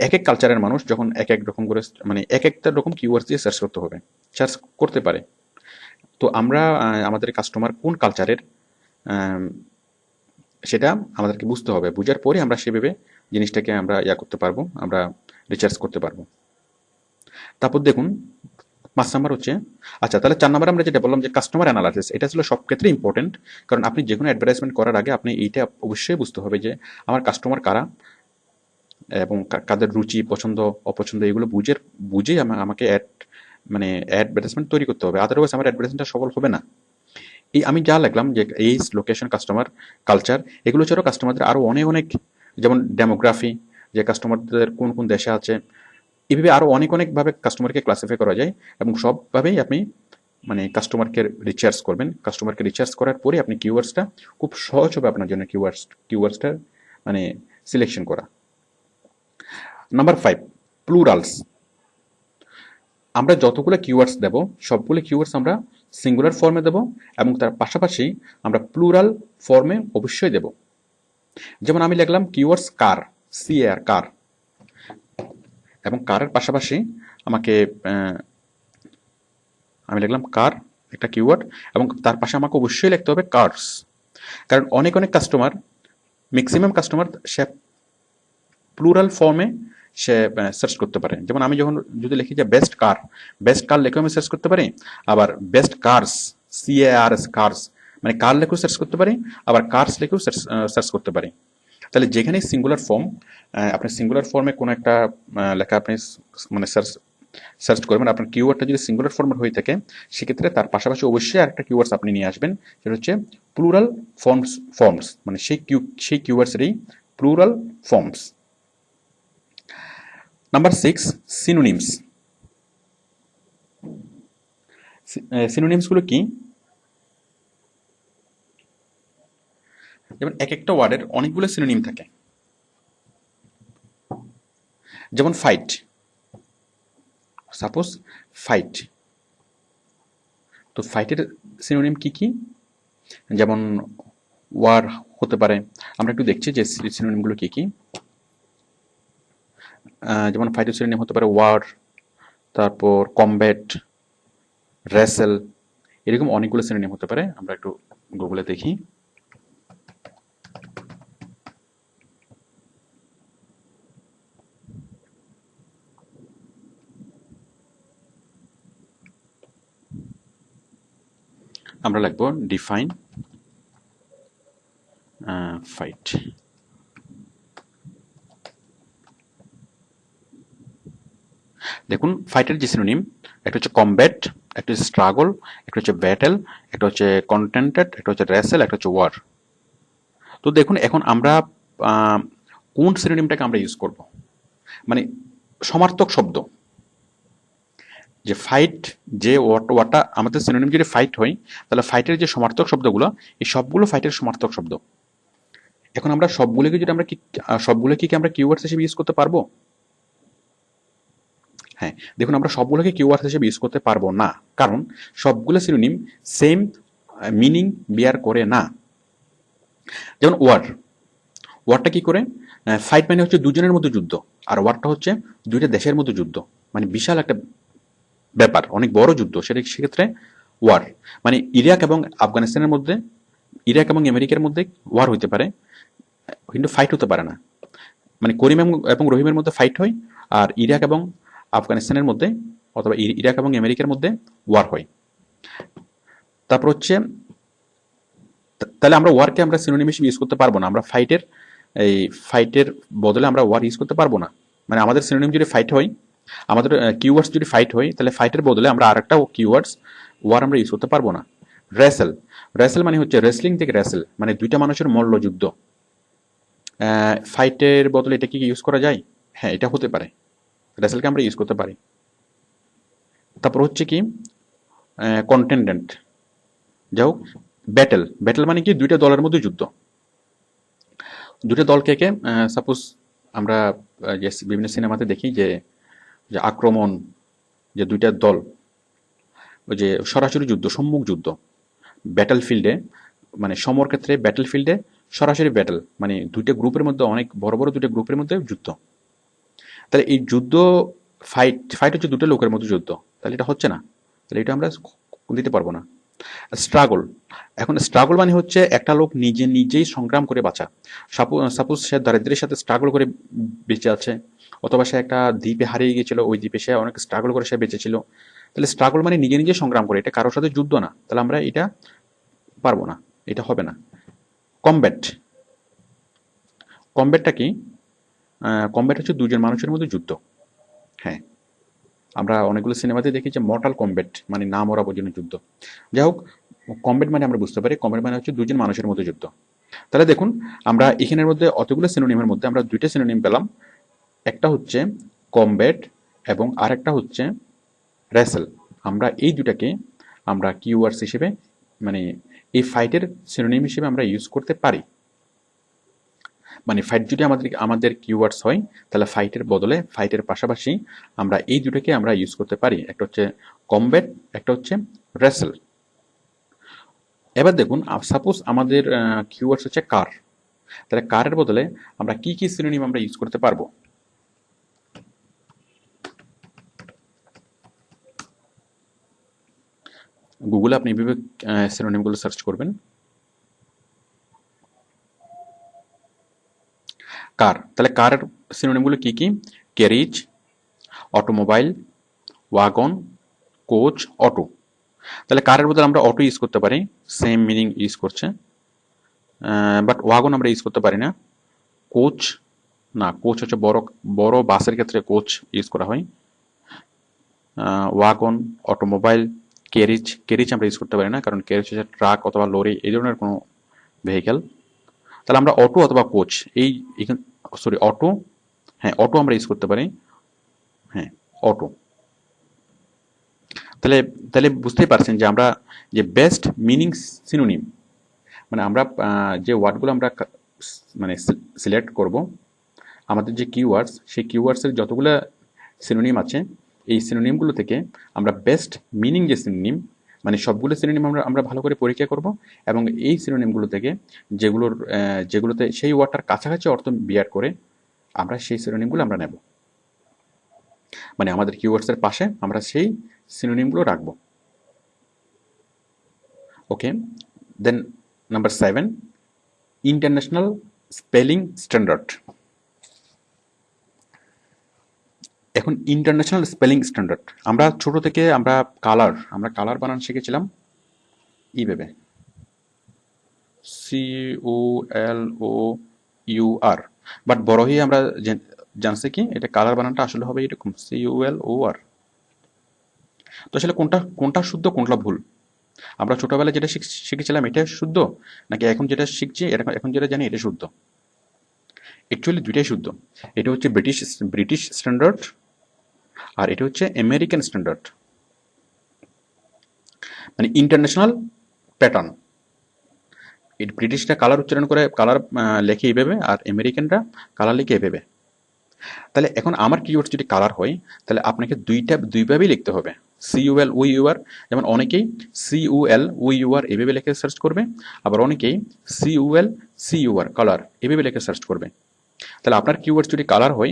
এক এক কালচারের মানুষ যখন এক এক রকম করে মানে এক একটা রকম কিওয়ার্ডস দিয়ে সার্চ করতে হবে, সার্চ করতে পারে। তো আমরা আমাদের কাস্টমার কোন কালচারের সেটা আমাদেরকে বুঝতে হবে। বুঝার পরে আমরা সেভাবে জিনিসটাকে আমরা করতে পারবো, আমরা রিসার্চ করতে পারবো। তারপর দেখুন ৫ নাম্বার হচ্ছে, আচ্ছা তাহলে ৪ নাম্বার আমরা যেটা বললাম যে কাস্টমার অ্যানালাইসিস, এটা ছিল সব ক্ষেত্রে ইম্পর্টেন্ট। কারণ আপনি যে কোনো অ্যাডভার্টাইজমেন্ট করার আগে আপনি এইটা অবশ্যই বুঝতে হবে যে আমার কাস্টমার কারা, এবং কাদের রুচি, পছন্দ, অপছন্দ, এগুলো বুঝেই আমাকে মানে অ্যাডভার্টাইজমেন্ট তৈরি করতে হবে। আদারওয়াইজ আমার অ্যাডভার্টাইজমেন্টটা সফল হবে না। এই আমি যা লিখলাম যে এইজ, লোকেশন, কাস্টমার, কালচার, এগুলো ছাড়াও কাস্টমারদের আরও অনেক অনেক, যেমন ডেমোগ্রাফি, যে কাস্টমারদের কোন কোন দেশে আছে, এভাবে আরও অনেকভাবে কাস্টমারকে ক্লাসিফাই করা যায়। এবং সবভাবেই আপনি মানে কাস্টমারকে রিসার্চ করবেন। কাস্টমারকে রিসার্চ করার পরে আপনি কিওয়ার্ডসটা খুব সহজ হবে আপনার জন্য কিওয়ার্ডসটা মানে সিলেকশন করা। Number 5, plurals. আমরা যতগুলো কিওয়ার্ডস দেব সবগুলো কিওয়ার্ডস আমরা সিঙ্গুলার ফর্মে দেব, এবং তার পাশাপাশি আমরা প্লুরাল ফর্মে অবশ্যই দেব। যেমন আমি লিখলাম কিওয়ার্ডস কার, CAR, কার, এবং কারের পাশাপাশি আমাকে আমি লিখলাম কার একটা কিওয়ার্ড, এবং তার পাশে আমাকে অবশ্যই লিখতে হবে কার্স। কারণ অনেক কাস্টমার, ম্যাক্সিমাম কাস্টমার সে প্লুরাল ফর্মে সে সার্চ করতে পারে। যেমন আমি যখন যদি লিখি যে বেস্ট কার লেখেও আমি সার্চ করতে পারি, আবার বেস্ট কার্স, CARS, কার্স, মানে কার লেখেও সার্চ করতে পারি, আবার কার্স লেখেও সার্চ করতে পারি। তাহলে যেখানে সিঙ্গুলার ফর্ম, আপনি সিঙ্গুলার ফর্মে কোনো একটা লেখা আপনি মানে সার্চ করবেন, আপনার কিওয়ার্ডটা যদি সিঙ্গুলার ফর্মের হয়ে থাকে, সেক্ষেত্রে তার পাশাপাশি অবশ্যই আরেকটা কিওয়ার্ডস আপনি নিয়ে আসবেন, সেটা হচ্ছে প্লুরাল ফর্মস, মানে সেই কিওয়ার্ডসেরই প্লুরাল ফর্মস। Number 6, synonyms. সিনোনিমসগুলো কি? যেমন এক একটা ওয়ার্ডের অনেকগুলো সিনোনিম থাকে। যেমন ফাইট, সাপোজ ফাইট, তো ফাইটের সিনোনিম কি কি? যেমন ওয়ার হতে পারে। আমরা একটু দেখছি যে সিনোনিমগুলো কি কি। যেমন ফাইটের সিনোনিম হতে পারে ওয়ার, তারপর কমব্যাট, রেসেল, এরকম অনেকগুলো সিনোনিম হতে পারে। আমরা একটু গুগলে দেখি। আমরা লিখবো ডিফাইন ফাইট। দেখুন ফাইটের যে সিনোনিম, একটা হচ্ছে কমব্যাট, একটা হচ্ছে স্ট্রাগল, একটা হচ্ছে ব্যাটেল, একটা হচ্ছে কন্টেন্টেড, একটা হচ্ছে রেসেল, একটা হচ্ছে ওয়ার। তো দেখুন এখন আমরা কোন সিনোনিমটাকে আমরা ইউজ করব, মানে সমার্থক শব্দ। যে ফাইট, যে ওয়ার্ডটা আমাদের সিনোনিম যদি ফাইট হয়, তাহলে ফাইটের যে সমার্থক শব্দগুলো, এই সবগুলো ফাইটের সমার্থক শব্দ। এখন আমরা সবগুলোকে যদি আমরা সবগুলো কি আমরা কিওয়ার্ডস হিসেবে ইউজ করতে পারবো? হ্যাঁ, দেখুন আমরা সবগুলোকে কিওয়ার্ডস হিসেবে ইউজ করতে পারবো না, কারণ সবগুলো সিনোনিম সেম মিনিং বিয়ার করে না। যেমন ওয়ারটা কি করে? ফাইট মানে হচ্ছে দুজনের মধ্যে যুদ্ধ, আর ওয়ারটা হচ্ছে দুইটা দেশের মধ্যে যুদ্ধ, মানে বিশাল একটা ব্যাপার, অনেক বড় যুদ্ধ। সেক্ষেত্রে ওয়ার মানে ইরাক এবং আফগানিস্তানের মধ্যে, ইরাক এবং আমেরিকার মধ্যে ওয়ার হইতে পারে, কিন্তু ফাইট হতে পারে না। মানে করিম এবং রহিমের মধ্যে ফাইট হয়, আর ইরাক এবং আফগানিস্তানের মধ্যে অথবা ইরাক এবং আমেরিকার মধ্যে ওয়ার হয়। তারপর হচ্ছে, তাহলে আমরা ওয়ারকে আমরা সিনোনিম হিসেবে ইউজ করতে পারবো না। আমরা ফাইটের বদলে আমরা ওয়ার ইউজ করতে পারবো না। মানে আমাদের সিনোনিম যদি ফাইট হয়, আমাদের কিওয়ার্ডস যদি ফাইট হয়, তাহলে ফাইটের বদলে আমরা আরেকটা কিওয়ার্ডস ওয়ার আমরা ইউজ করতে পারবো না। রেসেল, রেসেল মানে হচ্ছে রেসলিং থেকে রেসেল, মানে দুইটা মানুষের মল্লযুদ্ধ। ফাইটের বদলে এটা কি ইউজ করা যায়? হ্যাঁ, এটা হতে পারে, রেসেলকে আমরা ইউজ করতে পারি। তারপর হচ্ছে কি কন্টেন্ডেন্ট, যাই হোক। ব্যাটেল, ব্যাটেল মানে কি দুইটা দলের মধ্যে যুদ্ধ। দুটো দলকে সাপোজ আমরা যে বিভিন্ন সিনেমাতে দেখি যে যে আক্রমণ, যে দুইটা দল, ওই যে সরাসরি যুদ্ধ, সম্মুখ যুদ্ধ, ব্যাটেল ফিল্ডে, মানে সমর ক্ষেত্রে ব্যাটেল ফিল্ডে সরাসরি ব্যাটেল, মানে দুইটা গ্রুপের মধ্যে, অনেক বড় বড় দুইটা গ্রুপের মধ্যে যুদ্ধ। তাহলে এই যুদ্ধ, ফাইট ফাইট হচ্ছে দুটো লোকের মধ্যে যুদ্ধ, তাহলে এটা হচ্ছে না, তাহলে এটা আমরা দিতে পারবো না। স্ট্রাগল, এখন স্ট্রাগল মানে হচ্ছে একটা লোক নিজেই সংগ্রাম করে বাঁচা। সাপোজ সে দারিদ্রের সাথে স্ট্রাগল করে বেঁচে আছে, অথবা সে একটা দ্বীপে হারিয়ে গিয়েছিল, ওই দ্বীপে সে অনেক স্ট্রাগল করে সে বেঁচে ছিল। তাহলে স্ট্রাগল মানে নিজে সংগ্রাম করে, এটা কারোর সাথে যুদ্ধ না, তাহলে আমরা এটা পারবো না, এটা হবে না। কমব্যাট, কমব্যাটটা কি? কমব্যাট হচ্ছে দুজন মানুষের মধ্যে যুদ্ধ। হ্যাঁ, আমরা অনেকগুলো সিনেমাতে দেখি যে মর্টাল কমব্যাট মানে না মরা পর্যন্ত যুদ্ধ। যাই হোক, কমব্যাট মানে আমরা বুঝতে পারি, কমব্যাট মানে হচ্ছে দুজন মানুষের মধ্যে যুদ্ধ। তাহলে দেখুন আমরা এখানের মধ্যে অতগুলো সিনোনিমের মধ্যে আমরা দুইটা সিনোনিম পেলাম, একটা হচ্ছে কমব্যাট এবং আরেকটা হচ্ছে রেসেল। আমরা এই দুটাকে আমরা কিওয়ার্ডস হিসেবে, মানে এই ফাইটের সিনোনিম হিসেবে আমরা ইউজ করতে পারি। মানে ফাইট যদি আমাদের কিওয়ার্ডস হয়, তাহলে ফাইটের বদলে, ফাইটের পাশাপাশি আমরা এই দুটোকে আমরা ইউজ করতে পারি, একটা হচ্ছে কমব্যাট, একটা হচ্ছে রেসেল। এবার দেখুন সাপোজ আমাদের কিওয়ার্ডস হচ্ছে কার, তাহলে কারের বদলে আমরা কি কি সিনোনিম আমরা ইউজ করতে পারবো? গুগলে আপনি এইভাবে সিনোনিমগুলো সার্চ করবেন। কার, তাহলে কারের সিনোনিমগুলো কি কি? Carriage, automobile, wagon, coach, auto. তাহলে কারের বদলে আমরা অটো ইউজ করতে পারি, সেম মিনিং ইউজ করছে। বাট ওয়াগন আমরা ইউজ করতে পারি না। কোচ, না, কোচ হচ্ছে বড় বড় বাসের ক্ষেত্রে কোচ ইউজ করা হয়। ওয়াগন, অটোমোবাইল, ক্যারিজ আমরা ইউজ করতে পারি না, কারণ ক্যারিজ হচ্ছে ট্রাক অথবা লরি, এই ধরনের কোনো ভেহিক্যাল। তাহলে আমরা অটো অথবা কোচ, সরি অটো, হ্যাঁ অটো আমরা ইউজ করতে পারি। হ্যাঁ, অটো। তাহলে তাহলে বুঝতেই পারছেন যে আমরা যে বেস্ট মিনিং সিনোনিম, মানে আমরা যে ওয়ার্ডগুলো আমরা মানে সিলেক্ট করব, আমাদের যে কিওয়ার্ডস, সেই কিওয়ার্ডসের যতগুলো সিনোনিম আছে, এই সিনোনিমগুলো থেকে আমরা বেস্ট মিনিং যে সিনোনিম, মানে সবগুলো সিনোনিম আমরা আমরা ভালো করে পরীক্ষা করব, এবং এই সিনোনিমগুলো থেকে যেগুলোতে সেই ওয়ার্ডটার কাছাকাছি অর্থ বিয়ার করে আমরা সেই সিনোনিমগুলো আমরা নেব, মানে আমাদের কিওয়ার্ডসের পাশে আমরা সেই সিনোনিমগুলো রাখবো। ওকে, দেন নাম্বার 7, ইন্টারন্যাশনাল স্পেলিং স্ট্যান্ডার্ড। এখন ইন্টারন্যাশনাল স্পেলিং স্ট্যান্ডার্ড, আমরা ছোট থেকে আমরা কালার বানান শিখেছিলাম এইভাবে, CULOUR, বাট বড় হয়ে আমরা জানছি কি এটা কালার বানানটা আসলে হবে এরকম CULOR। তো আসলে কোনটা কোনটা শুদ্ধ কোনটা ভুল? আমরা ছোটবেলায় যেটা শিখেছিলাম এটা শুদ্ধ, নাকি এখন যেটা শিখছি এখন যেটা জানি এটা শুদ্ধ? অ্যাকচুয়ালি দুইটাই শুদ্ধ। এটা হচ্ছে ব্রিটিশ স্ট্যান্ডার্ড, আর এটা হচ্ছে আমেরিকান স্ট্যান্ডার্ড, মানে ইন্টারন্যাশনাল প্যাটার্ন। এই ব্রিটিশরা কালার উচ্চারণ করে কালার লেখে এইভাবে, আর আমেরিকানরা কালার লিখে এভাবে। তাহলে এখন আমার কিওয়ার্ড যদি কালার হয়, তাহলে আপনাকে দুইভাবেই লিখতে হবে, CULOUR। যেমন অনেকেই CULOUR এভাবে লিখে সার্চ করবে, আবার অনেকেই CULCUR কালার এভাবে লিখে সার্চ করবে। তাহলে আপনার কিওয়ার্ড যদি কালার হয়,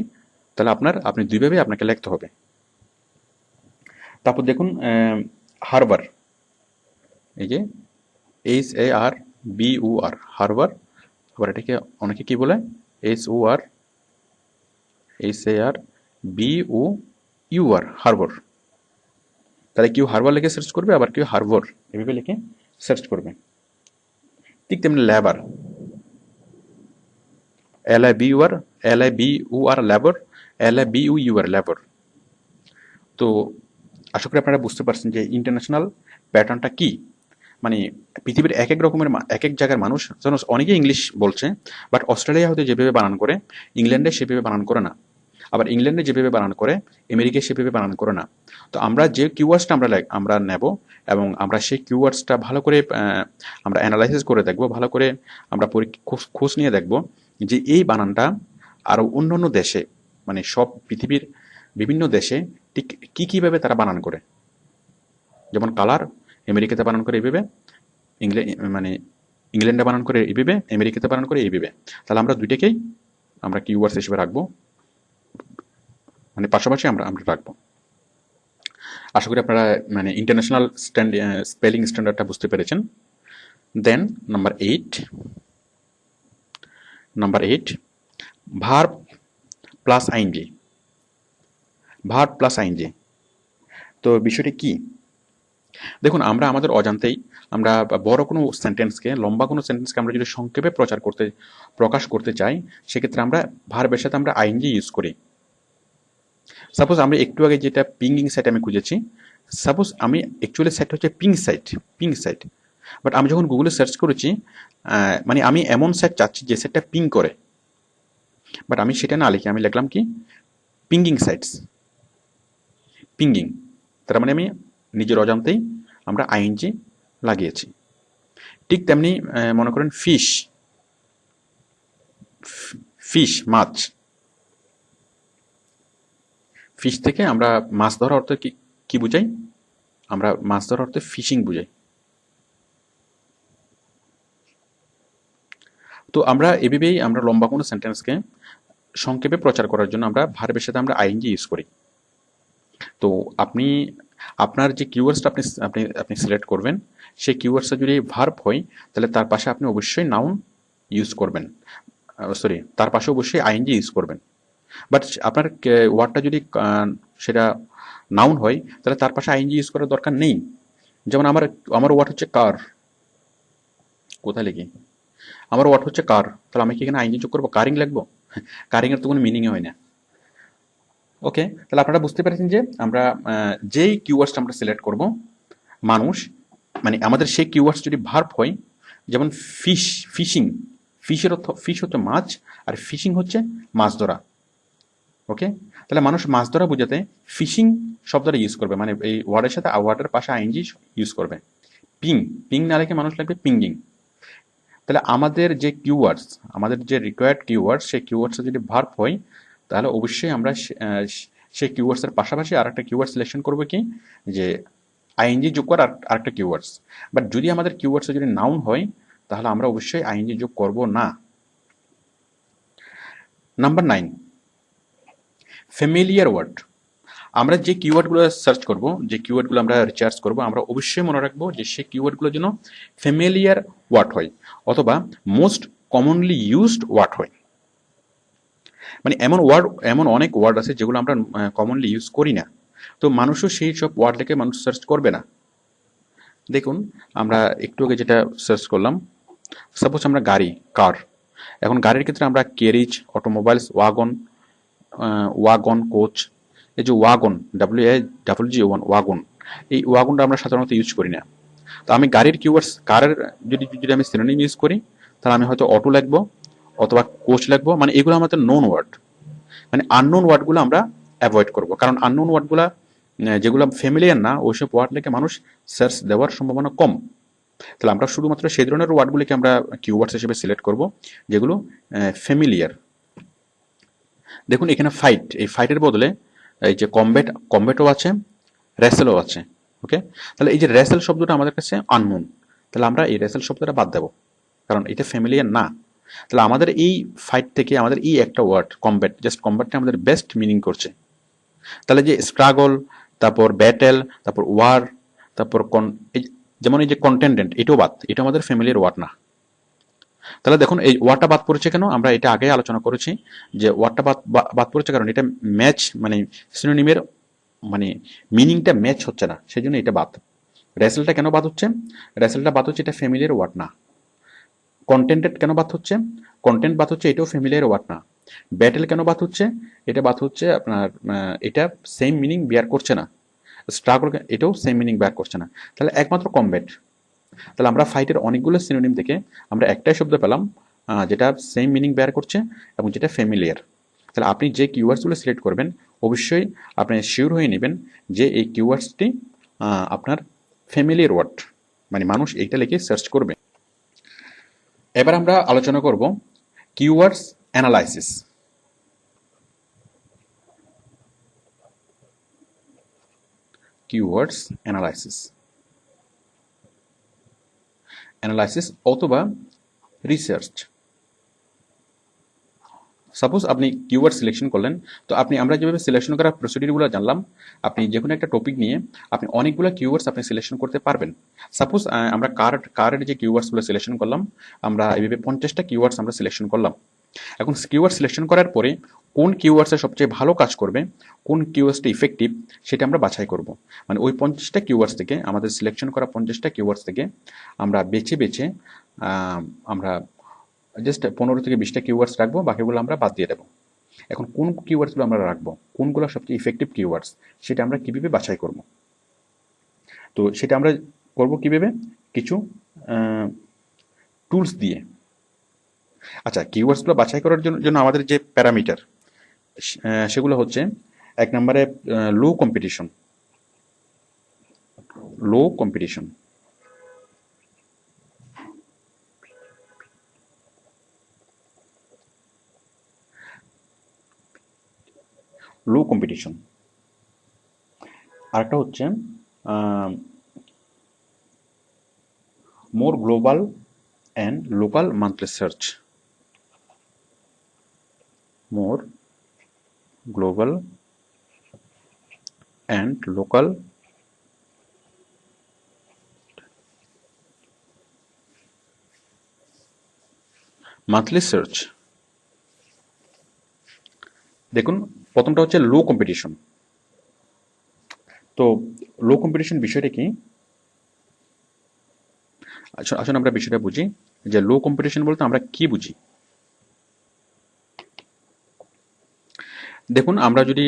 তাহলে আপনি দুইভাবেই আপনাকে লিখতে হবে। তারপর দেখুন হারবার, এই যে HARBUR হারবার, আবার এটাকে অনেকে কি বলে HARBUR হারবার। তাহলে কেউ হারবার লিখে সার্চ করবে, আবার কেউ হারবার এভাবে লিখে সার্চ করবে। ঠিক তেমনি labour, LIBUR labour, LIBUR labour. তো আশা করি আপনারা বুঝতে পারছেন যে ইন্টারন্যাশনাল প্যাটার্নটা কি। মানে পৃথিবীর এক এক রকমের এক এক জায়গার মানুষ, যেন অনেকেই ইংলিশ বলছে, বাট অস্ট্রেলিয়া হয়তো যেভাবে বানান করে ইংল্যান্ডে সেভাবে বানান করে না, আবার ইংল্যান্ডে যেভাবে বানান করে আমেরিকায় সেভাবে বানান করে না। তো আমরা যে কিওয়ার্ডসটা আমরা নেব, এবং আমরা সেই কিওয়ার্ডসটা ভালো করে আমরা অ্যানালাইসিস করে দেখব, ভালো করে আমরা খোঁজ নিয়ে দেখব যে এই বানানটা আরও অন্যান্য দেশে, মানে সব পৃথিবীর বিভিন্ন দেশে ঠিক কীভাবে তারা বানান করে। যেমন কালার আমেরিকাতে বানান করে এইভাবে, মানে ইংল্যান্ডে বানান করে এইভাবে, আমেরিকাতে বানান করে এইভাবে। তাহলে আমরা দুইটাকেই আমরা কিওয়ার্ডস হিসেবে রাখবো, মানে পাশাপাশি আমরা রাখবো। আশা করি আপনারা মানে ইন্টারন্যাশনাল স্পেলিং স্ট্যান্ডার্ডটা বুঝতে পেরেছেন। Then number 8, verb plus I N G. Verb plus I N G, তো বিষয়টি কি? দেখুন, আমরা আমাদের অজান্তেই আমরা বড় কোনো সেন্টেন্সকে, লম্বা কোনো সেন্টেন্সকে আমরা যদি সংক্ষেপে প্রকাশ করতে চাই, সেক্ষেত্রে আমরা ভার্বের সাথে আমরা আইএনজি ইউজ করি। সাপোজ আমি একটু আগে যেটা পিঙ্গিং সাইট আমি খুঁজেছি, সাপোজ আমি অ্যাকচুয়ালি সাইট হচ্ছে পিং সাইট, বাট আমি যখন গুগলে সার্চ করেছি, মানে আমি এমন সাইট চাচ্ছি যে সাইটটা পিং করে, বাট আমি সেটা না লিখে আমি লিখলাম কি পিঙ্গিং সাইটস, পিঙ্গিং। তার মানে আমি নিজের অজান্তেই আমরা আইএনজি লাগিয়েছি। ঠিক তেমনি মনে করেন ফিশ মাছ, ফিশ থেকে আমরা মাছ ধরার অর্থে কি বুঝাই? আমরা মাছ ধরার অর্থে ফিশিং বুঝাই। তো আমরা এভাবেই আমরা লম্বা কোনো সেন্টেন্সকে সংক্ষেপে প্রচার করার জন্য আমরা ভার্বের সাথে আমরা আইএনজি ইউজ করি। তো আপনার যে কিওয়ার্ডসটা আপনি সিলেক্ট করবেন, সেই কিওয়ার্ডসটা যদি ভার্ব হয়, তাহলে তার পাশে আপনি অবশ্যই নাউন ইউজ করবেন, তার পাশে অবশ্যই আইএনজি ইউজ করবেন। বাট আপনার ওয়ার্ডটা যদি সেটা নাউন হয়, তাহলে তার পাশে আইএনজি ইউজ করার দরকার নেই। যেমন আমার ওয়ার্ড হচ্ছে কার, কোথায় লিখি? আমার ওয়ার্ড হচ্ছে কার, তাহলে আমি কি এখানে আইএনজি যোগ করবো? কারিং লিখবো? কারিংয়ের তো কোনো মিনিংই হয় না। ওকে, তাহলে আপনারা বুঝতে পেরেছেন যে আমরা যেই কিওয়ার্ডসটা আমরা সিলেক্ট করব, মানুষ, মানে আমাদের সেই কিওয়ার্ডস যদি ভার্ব হয়, যেমন ফিশিং, ফিশ হচ্ছে মাছ, আর ফিশিং হচ্ছে মাছ ধরা। ওকে, তাহলে মানুষ মাছ ধরা বোঝাতে ফিশিং শব্দটা ইউজ করবে, মানে এই ওয়ার্ডের সাথে ওয়ার্ডের পাশে আইএনজি ইউজ করবে। পিং, পিং না লিখে মানুষ লাগবে পিঙ্গিং। তাহলে আমাদের যে কিওয়ার্ডস, আমাদের যে রিকোয়ার্ড কিওয়ার্ডস, সেই কিওয়ার্ডসে যদি ভার্ব হয়, তাহলে অবশ্যই আমরা সেই কিওয়ার্ডসের পাশাপাশি আর একটা কিওয়ার্ড সিলেকশন করবো কি, যে আইএনজি যোগ করার আরেকটা কিওয়ার্ডস। বাট যদি আমাদের কিওয়ার্ডসে যদি নাউন হয়, তাহলে আমরা অবশ্যই আইএনজি যোগ করব না। Number 9, familiar word. আমরা যে কিওয়ার্ডগুলো সার্চ করব, যে কিওয়ার্ডগুলো আমরা রিসার্চ করব, আমরা অবশ্যই মনে রাখবো যে সেই কিওয়ার্ডগুলো যেন ফ্যামিলিয়ার ওয়ার্ড হয় অথবা মোস্ট কমনলি ইউজড ওয়ার্ড হয়। মানে এমন অনেক ওয়ার্ড আছে যেগুলো আমরা কমনলি ইউজ করি না, তো মানুষও সেই সব ওয়ার্ড লিখে মানুষ সার্চ করবে না। দেখুন আমরা একটু আগে যেটা সার্চ করলাম, সাপোজ আমরা গাড়ি, কার। এখন গাড়ির ক্ষেত্রে আমরা carriage, automobiles, wagon, wagon, coach. এই যে ওয়াগন, WAGG ওয়াগন, এই ওয়াগনটা আমরা সাধারণত ইউজ করি না। তো আমি গাড়ির কিওয়ার্ডস, কারের যদি যদি আমি সিনোনিম ইউজ করি, তাহলে আমি হয়তো অটো লিখবো অথবা কোচ লিখবো, মানে এগুলো আমাদের নোন ওয়ার্ড। মানে আননোন ওয়ার্ডগুলো আমরা অ্যাভয়েড করব, কারণ আননোন ওয়ার্ডগুলো যেগুলো ফ্যামিলিয়ার না, ওইসব ওয়ার্ড লিখে মানুষ সার্চ দেওয়ার সম্ভাবনা কম। তাহলে আমরা শুধুমাত্র সেই ধরনের ওয়ার্ডগুলিকে আমরা কিওয়ার্ডস হিসেবে সিলেক্ট করব যেগুলো ফ্যামিলিয়ার। দেখুন এখানে ফাইট, এই ফাইটের বদলে এই যে কম্বেটও আছে, রেসেলও আছে। ওকে, তাহলে এই যে রেসেল শব্দটা আমাদের কাছে আননোন, তাহলে আমরা এই রেসেল শব্দটা বাদ দেবো, কারণ এটা ফ্যামিলিয়ার না। তাহলে আমাদের এই ফাইট থেকে আমাদের এই একটা ওয়ার্ড কম্ব্যাট, জাস্ট কম্ব্যাটটা আমাদের বেস্ট মিনিং করছে। তাহলে যে স্ট্রাগল, তারপর ব্যাটেল, তারপর ওয়ার, তারপর যেমন এই যে কন্টেন্ডেন্ট, এটাও বাদ, এটা আমাদের ফ্যামিলিয়ার ওয়ার্ড না। তাহলে দেখুন এই ওয়ার্ডটা বাদ পড়েছে কেন, আমরা এটা আগে আলোচনা করেছি যে ওয়ার্ডটা বাদ পড়েছে কারণ এটা ম্যাচ, মানে সিনোনিমের মানে মিনিংটা ম্যাচ হচ্ছে না, সেই জন্য এটা বাদ। রেসেলটা কেন বাদ হচ্ছে, রেসেলটা বাদ হচ্ছে এটা ফ্যামিলিয়ার ওয়ার্ড না। কন্টেন্টেড কেন বাদ হচ্ছে, কন্টেন্ট বাদ হচ্ছে এটাও ফ্যামিলিয়ার ওয়ার্ড না। ব্যাটেল কেন বাদ হচ্ছে, এটা বাদ হচ্ছে আপনার এটা সেম মিনিং বেয়ার করছে না। স্ট্রাগল এটাও সেম মিনিং বেয়ার করছে না। তাহলে একমাত্র কমব্যাট। তাহলে আমরা ফাইটের অনেকগুলো সিনোনিম থেকে আমরা একটাই শব্দ পেলাম যেটা সেম মিনিং বেয়ার করছে এবং যেটা ফ্যামিলিয়ার। তাহলে আপনি যে কিওয়ার্ডসগুলো সিলেক্ট করবেন, অবশ্যই আপনি শিওর হয়ে নেবেন যে এই কিওয়ার্ডসটি আপনার ফ্যামিলিয়ার ওয়ার্ড, মানে মানুষ এইটা লিখে সার্চ করবে। এবার আমরা আলোচনা করব কিওয়ার্ডস অ্যানালাইসিস। কিওয়ার্ডস অ্যানালাইসিস অথবা রিসার্চ। সাপোজ আপনি কিওয়ার্ড সিলেকশন করলেন, তো আমরা যেভাবে সিলেকশন করার প্রসিডিউরগুলো জানলাম, আপনি যে কোনো একটা টপিক নিয়ে আপনি অনেকগুলো কিওয়ার্ডস আপনি সিলেকশন করতে পারবেন। সাপোজ আমরা কারের যে কিওয়ার্ডসগুলো সিলেকশন করলাম, আমরা এইভাবে 50টা কিওয়ার্ডস আমরা সিলেকশন করলাম। এখন কিওয়ার্ড সিলেকশন করার পরে কোন কিওয়ার্ডসে সবচেয়ে ভালো কাজ করবে, কোন কিওয়ার্ডসটা ইফেক্টিভ, সেটা আমরা বাছাই করব। মানে ওই 50টা কিওয়ার্ডস থেকে, আমাদের সিলেকশন করা 50টা কিওয়ার্ডস থেকে আমরা বেছে বেছে আমরা জাস্ট 15 থেকে 20টা কিওয়ার্ডস রাখবো, বাকিগুলো আমরা বাদ দিয়ে দেবো। এখন কোন কিওয়ার্ডসগুলো আমরা রাখবো, কোনগুলো সবচেয়ে ইফেক্টিভ কিওয়ার্ডস, সেটা আমরা কীভাবে বাছাই করব। তো সেটা আমরা করব কীভাবে, কিছু টুলস দিয়ে। আচ্ছা, কিওয়ার্ডসগুলো বাছাই করার জন্য আমাদের যে প্যারামিটার, সেগুলো হচ্ছে 1 নম্বরে low competition. Low competition, low competition. আরেকটা হচ্ছে more global and local monthly search. More global and local monthly search. দেখুন প্রথমটা হচ্ছে লো কম্পিটিশন। তো লো কম্পিটিশন বিষয়টা কি, আসলে আমরা বিষয়টা বুঝি যে লো কম্পিটিশন বলতে আমরা কি বুঝি। দেখুন আমরা যদি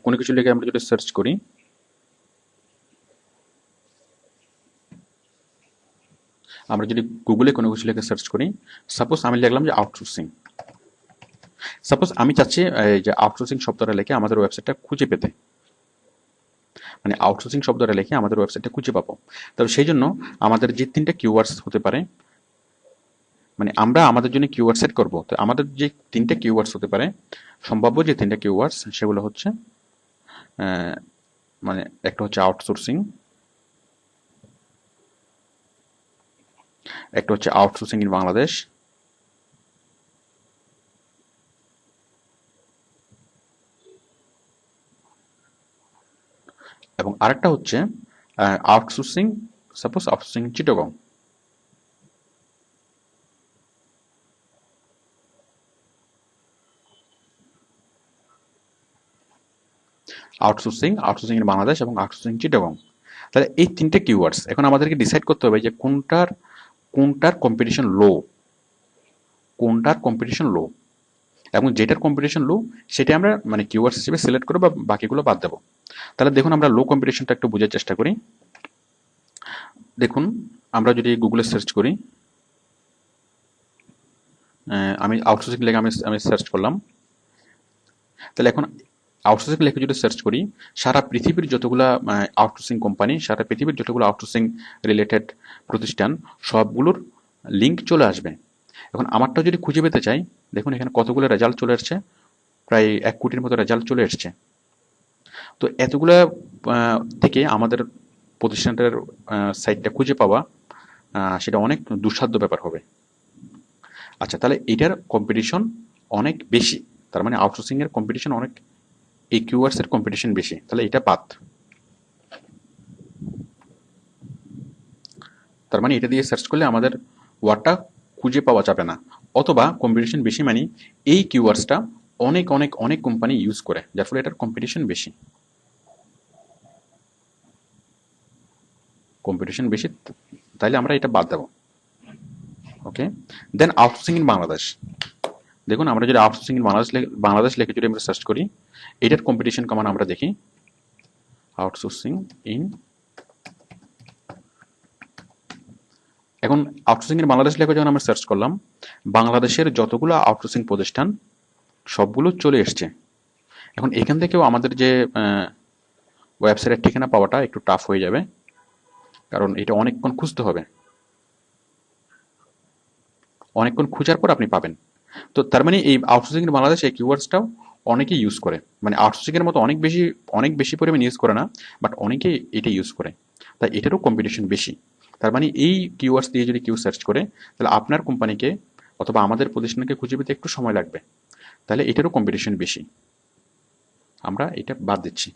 কোনো কিছু লিখে আমরা যদি সার্চ করি, আমরা যদি গুগলে কোনো কিছু লিখে সার্চ করি, সাপোজ আমি লিখলাম যে আউটসোর্সিং। সাপোজ আমি চাচ্ছি এই যে আউটসোর্সিং শব্দটা লিখে আমাদের ওয়েবসাইটটা খুঁজে পেতে, মানে আউটসোর্সিং শব্দটা লিখে আমাদের ওয়েবসাইটটা খুঁজে পাবো। তবে সেই জন্য আমাদের যে 3টা কিওয়ার্ডস হতে পারে, মানে আমরা আমাদের জন্য কিওয়ার্ড সেট করব, তো আমাদের যে 3টা কিওয়ার্ডস হতে পারে, সম্ভাব্য যে 3টা কিওয়ার্ডস সেগুলো হচ্ছে মানে একটা হচ্ছে আউটসোর্সিং, একটা হচ্ছে আউটসোর্সিং ইন বাংলাদেশ, এবং আরেকটা হচ্ছে outsourcing, suppose outsourcing Chittagong. Outsourcing in Bangladesh এবং আউটসোর্সিং চিটাগং। তাহলে এই 3টে কিওয়ার্ডস এখন আমাদেরকে ডিসাইড করতে হবে যে কোনটার কম্পিটিশন লো, কোনটার কম্পিটিশন লো, এবং যেটার কম্পিটিশন লো সেটা আমরা মানে কিওয়ার্ডস হিসেবে সিলেক্ট করবো বা বাকিগুলো বাদ দেবো। তাহলে দেখুন আমরা লো কম্পিটিশনটা একটু বোঝার চেষ্টা করি। দেখুন আমরা যদি গুগলে সার্চ করি, আমি আউটসোর্সিং লেখে আমি সার্চ করলাম। তাহলে এখন আউটসোর্সিং লেখে যদি সার্চ করি, সারা পৃথিবীর যতগুলা আউটসোর্সিং কোম্পানি, সারা পৃথিবীর যতগুলো আউটসোর্সিং রিলেটেড প্রতিষ্ঠান, সবগুলোর লিঙ্ক চলে আসবে। এখন আমারটা যদি খুঁজে পেতে চাই, দেখুন এখানে কতগুলো রেজাল্ট চলে আসছে, প্রায় 1 কোটির মতো রেজাল্ট চলে এসছে। তো এতগুলা থেকে আমাদের প্রতিষ্ঠানটার সাইটটা খুঁজে পাওয়া সেটা অনেক দুঃসাধ্য ব্যাপার হবে। আচ্ছা, তাহলে এটার কম্পিটিশন অনেক বেশি, তার মানে আউটসোর্সিং এর কম্পিটিশন অনেক, এই কিওয়ার্ডস এর কম্পিটিশন বেশি, তাহলে এটা বাদ। তার মানে এটা দিয়ে সার্চ করলে আমাদের ওয়ার্ডটা খুঁজে পাওয়া যাবে না, অথবা কম্পিটিশন বেশি মানে এই কিওয়ার্ডসটা অনেক অনেক অনেক কোম্পানি ইউজ করে, যার ফলে এটার কম্পিটিশন বেশি। কম্পিটিশন বেশি, তাইলে আমরা এটা বাদ দেবো। ওকে, দেন আউটসোর্সিং ইন বাংলাদেশ। দেখুন আমরা যদি আউটসোর্সিং ইন বাংলাদেশ লিখে যদি আমরা সার্চ করি, এটার কম্পিটিশন কেমন আমরা দেখি। আউটসোর্সিং ইন, এখন আউটসোর্সিং ইন বাংলাদেশ লিখে যখন আমরা সার্চ করলাম, বাংলাদেশের যতগুলো আউটসোর্সিং প্রতিষ্ঠান সবগুলো চলে এসছে। এখন এখান থেকেও আমাদের যে ওয়েবসাইটের ঠিকানা পাওয়াটা একটু টাফ হয়ে যাবে, কারণ এটা অনেকক্ষণ খুঁজতে হবে, অনেকক্ষণ খোঁজার পর আপনি পাবেন। তো তার মানে এই আউটসোর্সিং ইন বাংলাদেশ এই কিওয়ার্ডসটাও অনেকেই ইউজ করে, মানে আউটসোর্সিং এর মতো অনেক বেশি পরিমাণে ইউজ করে না, বাট অনেকেই এটা ইউজ করে, তাই এটারও কম্পিটিশন বেশি। তার মানে এই কিওয়ার্ডস দিয়ে যদি কেউ সার্চ করে, তাহলে আপনার কোম্পানিকে অথবা আমাদের প্রতিষ্ঠানকে খুঁজে পেতে একটু সময় লাগবে, তাহলে এটারও কম্পিটিশন বেশি, আমরা এটা বাদ দিচ্ছি।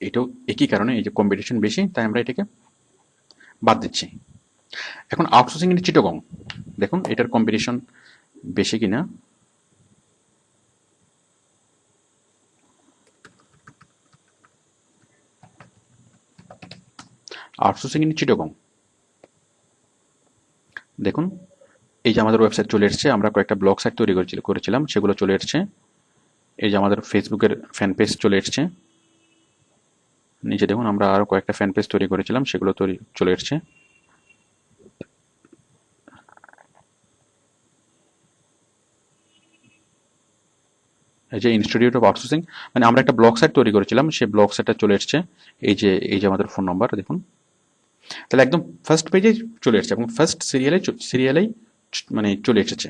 এটাও একই কারণে, এই যে কম্পিটিশন বেশি, তাই আমরা এটাকে বাদ দিচ্ছি। এখন আউটসোর্সিং ইন চিটাগং, দেখুন এটার কম্পিটিশন বেশি কিনা। আউটসোর্সিং ইন চিটাগং, দেখুন এই যে আমাদের ওয়েবসাইট চলে এসছে, আমরা কয়েকটা ব্লগ সাইট তৈরি করেছিলাম, সেগুলো চলে এসছে। এই যে আমাদের ফেসবুকের ফ্যান পেজ চলে এসছে, নিচে দেখুন আমরা আরও কয়েকটা ফ্যান পেজ তৈরি করেছিলাম, সেগুলো চলে এসছে। এই যে ইনস্টিটিউট অফ আউটসোর্সিং, মানে আমরা একটা ব্লগ সাইট তৈরি করেছিলাম, সেই ব্লগ সাইটটা চলে এসছে। এই যে আমাদের ফোন নাম্বার দেখুন, তাহলে একদম ফার্স্ট পেজে চলে এসছে এবং ফার্স্ট সিরিয়ালেই মানে চলে এসেছে।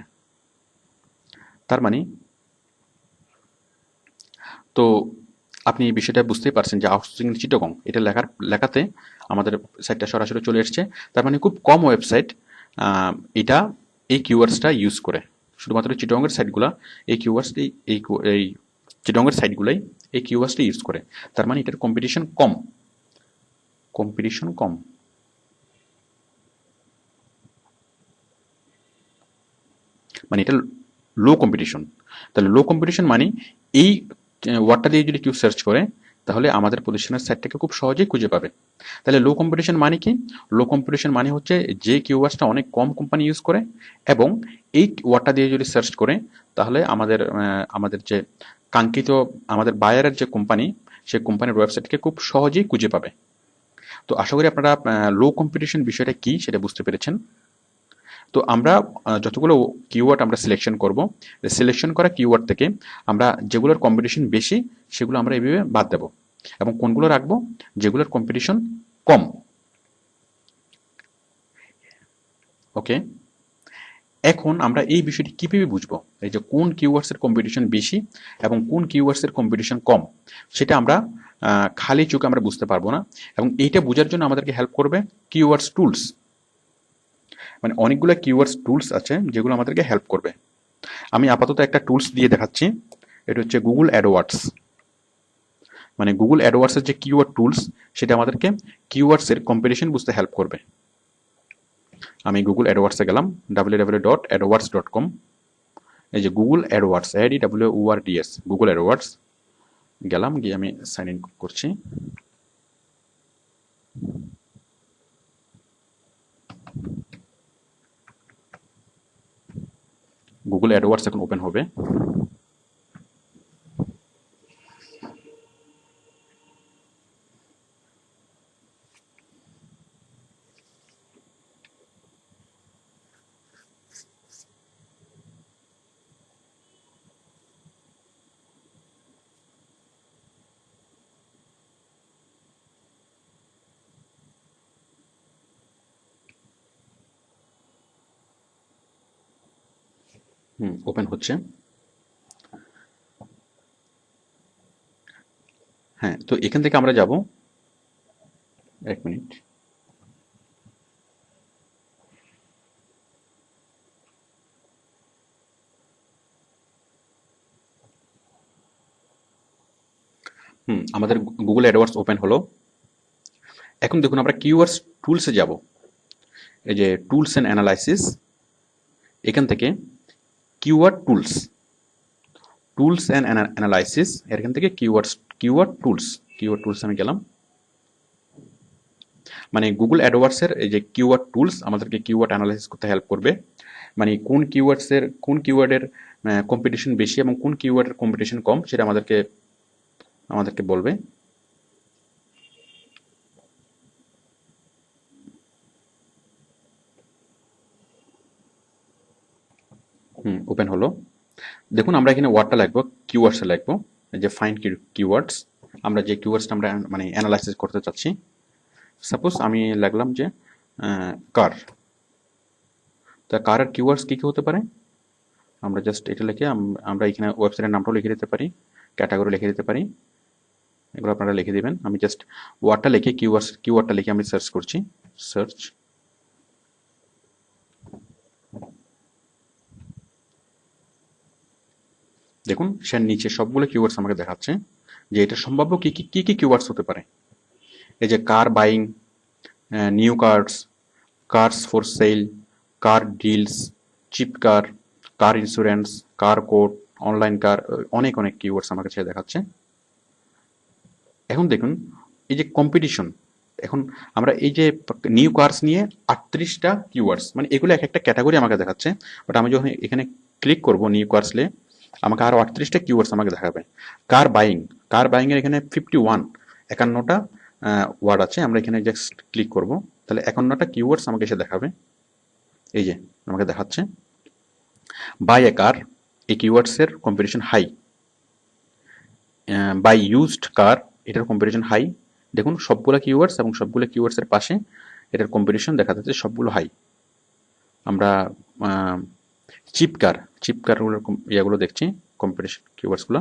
তার মানে তো আপনি এই বিষয়টা বুঝতেই পারছেন যে আউটসোর্সিং চিটাগং এটা লেখাতে আমাদের সাইটটা সরাসরি চলে এসছে। তার মানে খুব কম ওয়েবসাইট এটা এই কিওয়ার্ডসটা ইউজ করে, শুধুমাত্র চিটাগংয়ের সাইটগুলা এই কিওয়ার্ডসটি এই চিটাগংয়ের সাইটগুলাই এই কিওয়ার্ডসটি ইউজ করে। তার মানে এটার কম্পিটিশন কম, মানে এটা লো কম্পিটিশন। তাহলে লো কম্পিটিশন মানে এই ওয়ার্ডটা দিয়ে যদি কেউ সার্চ করে, তাহলে আমাদের প্রতিষ্ঠানের সাইটটাকে খুব সহজেই খুঁজে পাবে। তাহলে লো কম্পিটিশন মানে কি? লো কম্পিটিশন মানে হচ্ছে যে কিওয়ার্ডসটা অনেক কম কোম্পানি ইউজ করে, এবং এই ওয়ার্ডটা দিয়ে যদি সার্চ করে, তাহলে আমাদের যে কাঙ্ক্ষিত আমাদের বায়ারের যে কোম্পানি, সেই কোম্পানির ওয়েবসাইটকে খুব সহজেই খুঁজে পাবে। তো আশা করি আপনারা লো কম্পিটিশন বিষয়টা কি সেটা বুঝতে পেরেছেন। তো আমরা যতগুলো কিওয়ার্ড আমরা সিলেকশন করব, সিলেকশন করা কিওয়ার্ড থেকে আমরা যেগুলোর কম্পিটিশন বেশি সেগুলো আমরা এইভাবে বাদ দেব, এবং কোনগুলো রাখবো যেগুলোর কম্পিটিশন কম। ওকে, এখন আমরা এই বিষয়টি কিভাবে বুঝবো, এই যে কোন কিওয়ার্ডসের কম্পিটিশন বেশি এবং কোন কিওয়ার্ডসের কম্পিটিশন কম, সেটা আমরা খালি চোখে আমরা বুঝতে পারবো না। এবং এইটা বোঝার জন্য আমাদেরকে হেল্প করবে কিওয়ার্ডস টুলস। মানে অনেকগুলো কিওয়ার্ডস টুলস আছে যেগুলো আমাদেরকে হেল্প করবে। আমি আপাতত একটা টুলস দিয়ে দেখাচ্ছি, এটা হচ্ছে গুগল অ্যাডওয়ার্ডস। মানে গুগল অ্যাডওয়ার্ডসের যে কিওয়ার্ড টুলস, সেটা আমাদেরকে কিওয়ার্ডসের কম্পিটিশন বুঝতে হেল্প করবে। আমি গুগল অ্যাডওয়ার্ডসে গেলাম, www.adwords.com। এই যে Google AdWords, ADWORDS, Google AdWords গেলাম, গিয়ে আমি সাইন ইন করছি। গুগল অ্যাডওয়ার্ডস এখন ওপেন হবে। ওপেন হচ্ছে। হ্যাঁ, তো এখান থেকে আমরা যাব, এক মিনিট। আমাদের গুগল অ্যাডওয়ার্ডস ওপেন হলো। এখন দেখুন আমরা কিওয়ার্ডস টুলসে যাব। এই যে টুলস অ্যান্ড অ্যানালাইসিস, এখান থেকে keyword tools, tools and analysis, এখান থেকে কিওয়ার্ড টুলস আমি গেলাম। মানে গুগল অ্যাডওয়ার্ডসের এই যে কিওয়ার্ড টুলস আমাদেরকে কিওয়ার্ড অ্যানালাইসিস করতে হেল্প করবে। মানে কোন কিওয়ার্ডের কম্পিটিশন বেশি এবং কোন কিওয়ার্ডের কম্পিটিশন কম, সেটা আমাদেরকে বলবে। ওপেন হলো। দেখুন আমরা এখানে ওয়ার্ডটা লিখবো, কিওয়ার্ডসে লিখবো, এই যে ফাইন্ড কিওয়ার্ডস। আমরা যে কিওয়ার্ডসটা আমরা মানে অ্যানালাইসিস করতে চাচ্ছি, সাপোজ আমি লিখলাম যে কার। তা কারের কিওয়ার্ডস কী কী হতে পারে, আমরা জাস্ট এটা লিখে আমরা এখানে ওয়েবসাইটের নামটাও লিখে দিতে পারি, ক্যাটাগরি লিখে দিতে পারি, এগুলো আপনারা লিখে দিবেন। আমি জাস্ট ওয়ার্ডটা লিখে কিওয়ার্ডটা লিখে আমি সার্চ করছি, সার্চ। দেখুন সে নিচে সবগুলো কিওয়ার্ডস আমাকে দেখাচ্ছে যে এটা সম্ভাব্য কি কি কি কি কিওয়ার্ডস হতে পারে। এই যে car buying, new cars, cars for sale, car deals, cheap car, car insurance, car code, online car, অনেক অনেক কিওয়ার্ডস আমার কাছে দেখাচ্ছে। এখন দেখুন এই যে কম্পিটিশন, এখন আমরা এই যে নিউ কার্স নিয়ে 38টা কিওয়ার্ডস, মানে এগুলো এক একটা ক্যাটাগরি আমাকে দেখাচ্ছে। বাট আমি যখন এখানে ক্লিক করব নিউ কার্সলে, আমাকে আরও 38টা কিওয়ার্ডস আমাকে দেখাবে। কার বাইংয়ের এখানে 51টা ওয়ার্ড আছে। আমরা এখানে জাস্ট ক্লিক করব, তাহলে 51টা কিওয়ার্ডস আমাকে এসে দেখাবে। এই যে আমাকে দেখাচ্ছে বাই এ কার, এই কিওয়ার্ডসের competition high. Buy used car, এটার কম্পিটিশন হাই। দেখুন সবগুলো কিওয়ার্ডস এবং সবগুলো কিওয়ার্ডসের পাশে এটার কম্পিটিশন দেখা যাচ্ছে সবগুলো হাই। আমরা চিপ কারগুলোর ইয়েগুলো দেখছি, কম্পিটিশন কিওয়ার্ডসগুলো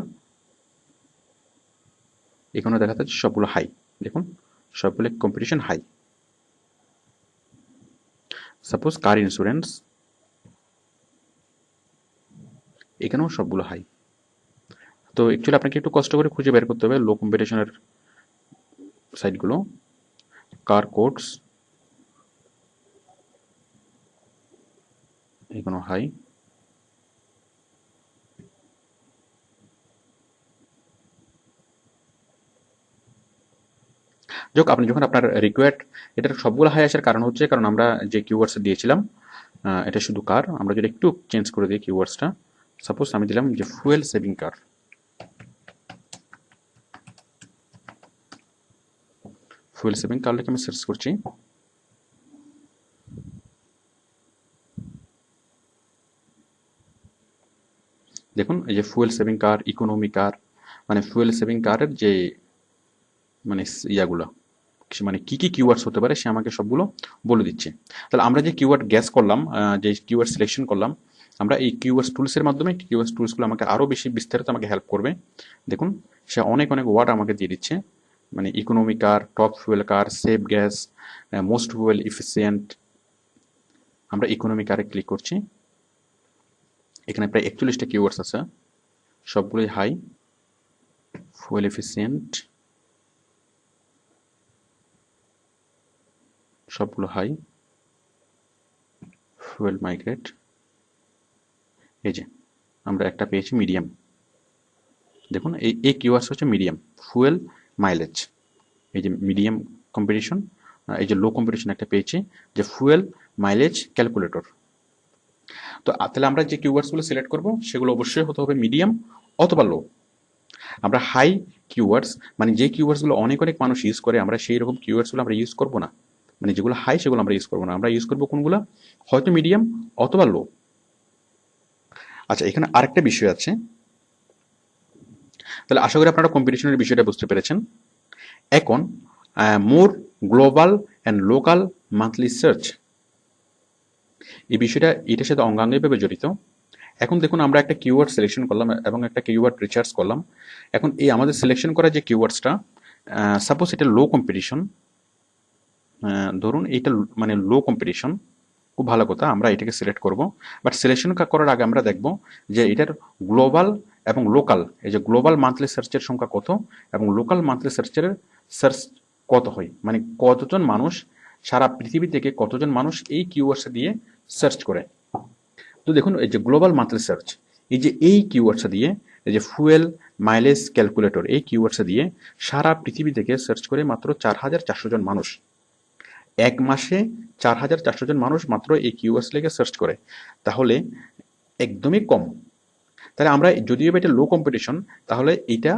এখানে দেখা যাচ্ছে সবগুলো হাই। দেখুন সবগুলো competition high. Suppose car insurance, এখানেও সবগুলো হাই। তো অ্যাকচুয়ালি আপনাকে একটু কষ্ট করে খুঁজে বের করতে হবে লো কম্পিটিশনের সাইটগুলো। কার কোডস, এখানেও হাই। যোগ আপনি যখন আপনার রিকোয়ার্ড, এটার সবগুলো হাই আসার কারণ হচ্ছে কারণ আমরা যে কিওয়ার্ডস দিয়েছিলাম এটা শুধু কার। আমরা যদি একটু চেঞ্জ করে দিই কিওয়ার্ডসটা, সাপোজ আমি দিলাম যে ফুয়েল সেভিং কার। লিখে আমি সার্চ করছি। দেখুন এই যে ফুয়েল সেভিং কার, ইকোনমি কার, মানে ফুয়েল সেভিং কারের যে মানে ইয়াগুলো, মানে কি কি কিওয়ার্ডস হতে পারে সে আমাকে সবগুলো বলে দিচ্ছে। তাহলে আমরা যে কিওয়ার্ড গ্যাস করলাম, যে কিওয়ার্ড সিলেকশন করলাম, আমরা এই কিওয়ার্ডস টুলসের মাধ্যমে কিওয়ার্ডস টুলসগুলো আমাকে আরও বেশি বিস্তারিত আমাকে হেল্প করবে। দেখুন সে অনেক অনেক ওয়ার্ড আমাকে দিয়ে দিচ্ছে, মানে economy car, top fuel car, save gas, most fuel efficient. আমরা ইকোনমি কারে ক্লিক করছি, এখানে প্রায় 41টা কিওয়ার্ডস আছে, সবগুলোই হাই, ফুয়েল এফিসিয়েন্ট, সবগুলো হাই, ফুয়েল মাইগ্রেট। এই যে আমরা একটা পেয়েছি মিডিয়াম। দেখুন এই কিওয়ার্ডস হচ্ছে মিডিয়াম, ফুয়েল মাইলেজ। এই যে মিডিয়াম কম্পিটিশন, এই যে লো কম্পিটিশন একটা পেয়েছি, যে ফুয়েল মাইলেজ ক্যালকুলেটর। তো তাহলে আমরা যে কিওয়ার্ডসগুলো সিলেক্ট করব সেগুলো অবশ্যই হতে হবে মিডিয়াম অথবা লো। আমরা হাই কিওয়ার্ডস, মানে যে কিওয়ার্ডসগুলো অনেক অনেক মানুষ ইউজ করে, আমরা সেই রকম কিওয়ার্ডসগুলো আমরা ইউজ করব না। মানে যেগুলো হাই সেগুলো আমরা ইউজ করবো না, আমরা ইউজ করবো কোনগুলো, হয়তো মিডিয়াম অথবা লো। আচ্ছা, এখানে আরেকটা বিষয় আছে, তাহলে আশা করি আপনারা কম্পিটিশনের বিষয়টা বুঝতে পেরেছেন। এখন more global and local monthly search, এই বিষয়টা এটার সাথে অঙ্গাঙ্গিভাবে জড়িত। এখন দেখুন আমরা একটা কিওয়ার্ড সিলেকশন করলাম এবং একটা কিওয়ার্ড রিসার্চ করলাম। এখন এই আমাদের সিলেকশন করা যে কিওয়ার্ডসটা, সাপোজ এটা লো কম্পিটিশন, ধরুন এইটা মানে লো কম্পিটিশন, খুব ভালো কথা, আমরা এটাকে সিলেক্ট করব। বাট সিলেকশন করার আগে আমরা দেখব যে এটার গ্লোবাল এবং লোকাল, এই যে গ্লোবাল মান্থলি সার্চের সংখ্যা কত এবং লোকাল মান্থলি সার্চের সার্চ কত হয়, মানে কতজন মানুষ সারা পৃথিবী থেকে কতজন মানুষ এই কিওয়ার্ডস দিয়ে সার্চ করে। তো দেখুন এই যে গ্লোবাল মান্থলি সার্চ, এই কিওয়ার্ডস দিয়ে, এই যে ফুয়েল মাইলেজ ক্যালকুলেটর, এই কিওয়ার্ডস দিয়ে সারা পৃথিবী থেকে সার্চ করে মাত্র 4,400 জন মানুষ। এক মাসে 4,400 জন মানুষ মাত্র এই কিওয়ার্ডস লেগে সার্চ করে, তাহলে একদমই কম। তাহলে আমরা যদিও এটা লো কম্পিটিশন, তাহলে এটা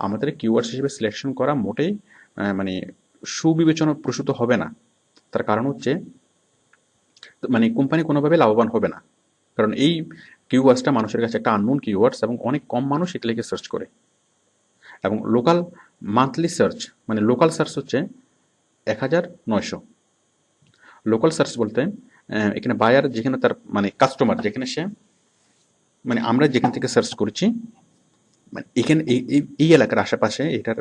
আমাদের কিওয়ার্ডস হিসেবে সিলেকশন করা মোটেই মানে সুবিবেচনা প্রসূত হবে না। তার কারণ হচ্ছে মানে কোম্পানি কোনোভাবে লাভবান হবে না, কারণ এই কিওয়ার্ডসটা মানুষের কাছে একটা আননোন কিওয়ার্ডস এবং অনেক কম মানুষ এটা লিখে সার্চ করে। এবং লোকাল মান্থলি সার্চ, মানে লোকাল সার্চ হচ্ছে 1,900। লোকাল সার্চ বলতে এখানে বায়ার যেখানে তার মানে কাস্টমার যেখানে সে, মানে আমরা যেখান থেকে সার্চ করছি, মানে এখানে এই এলাকার আশেপাশে এটার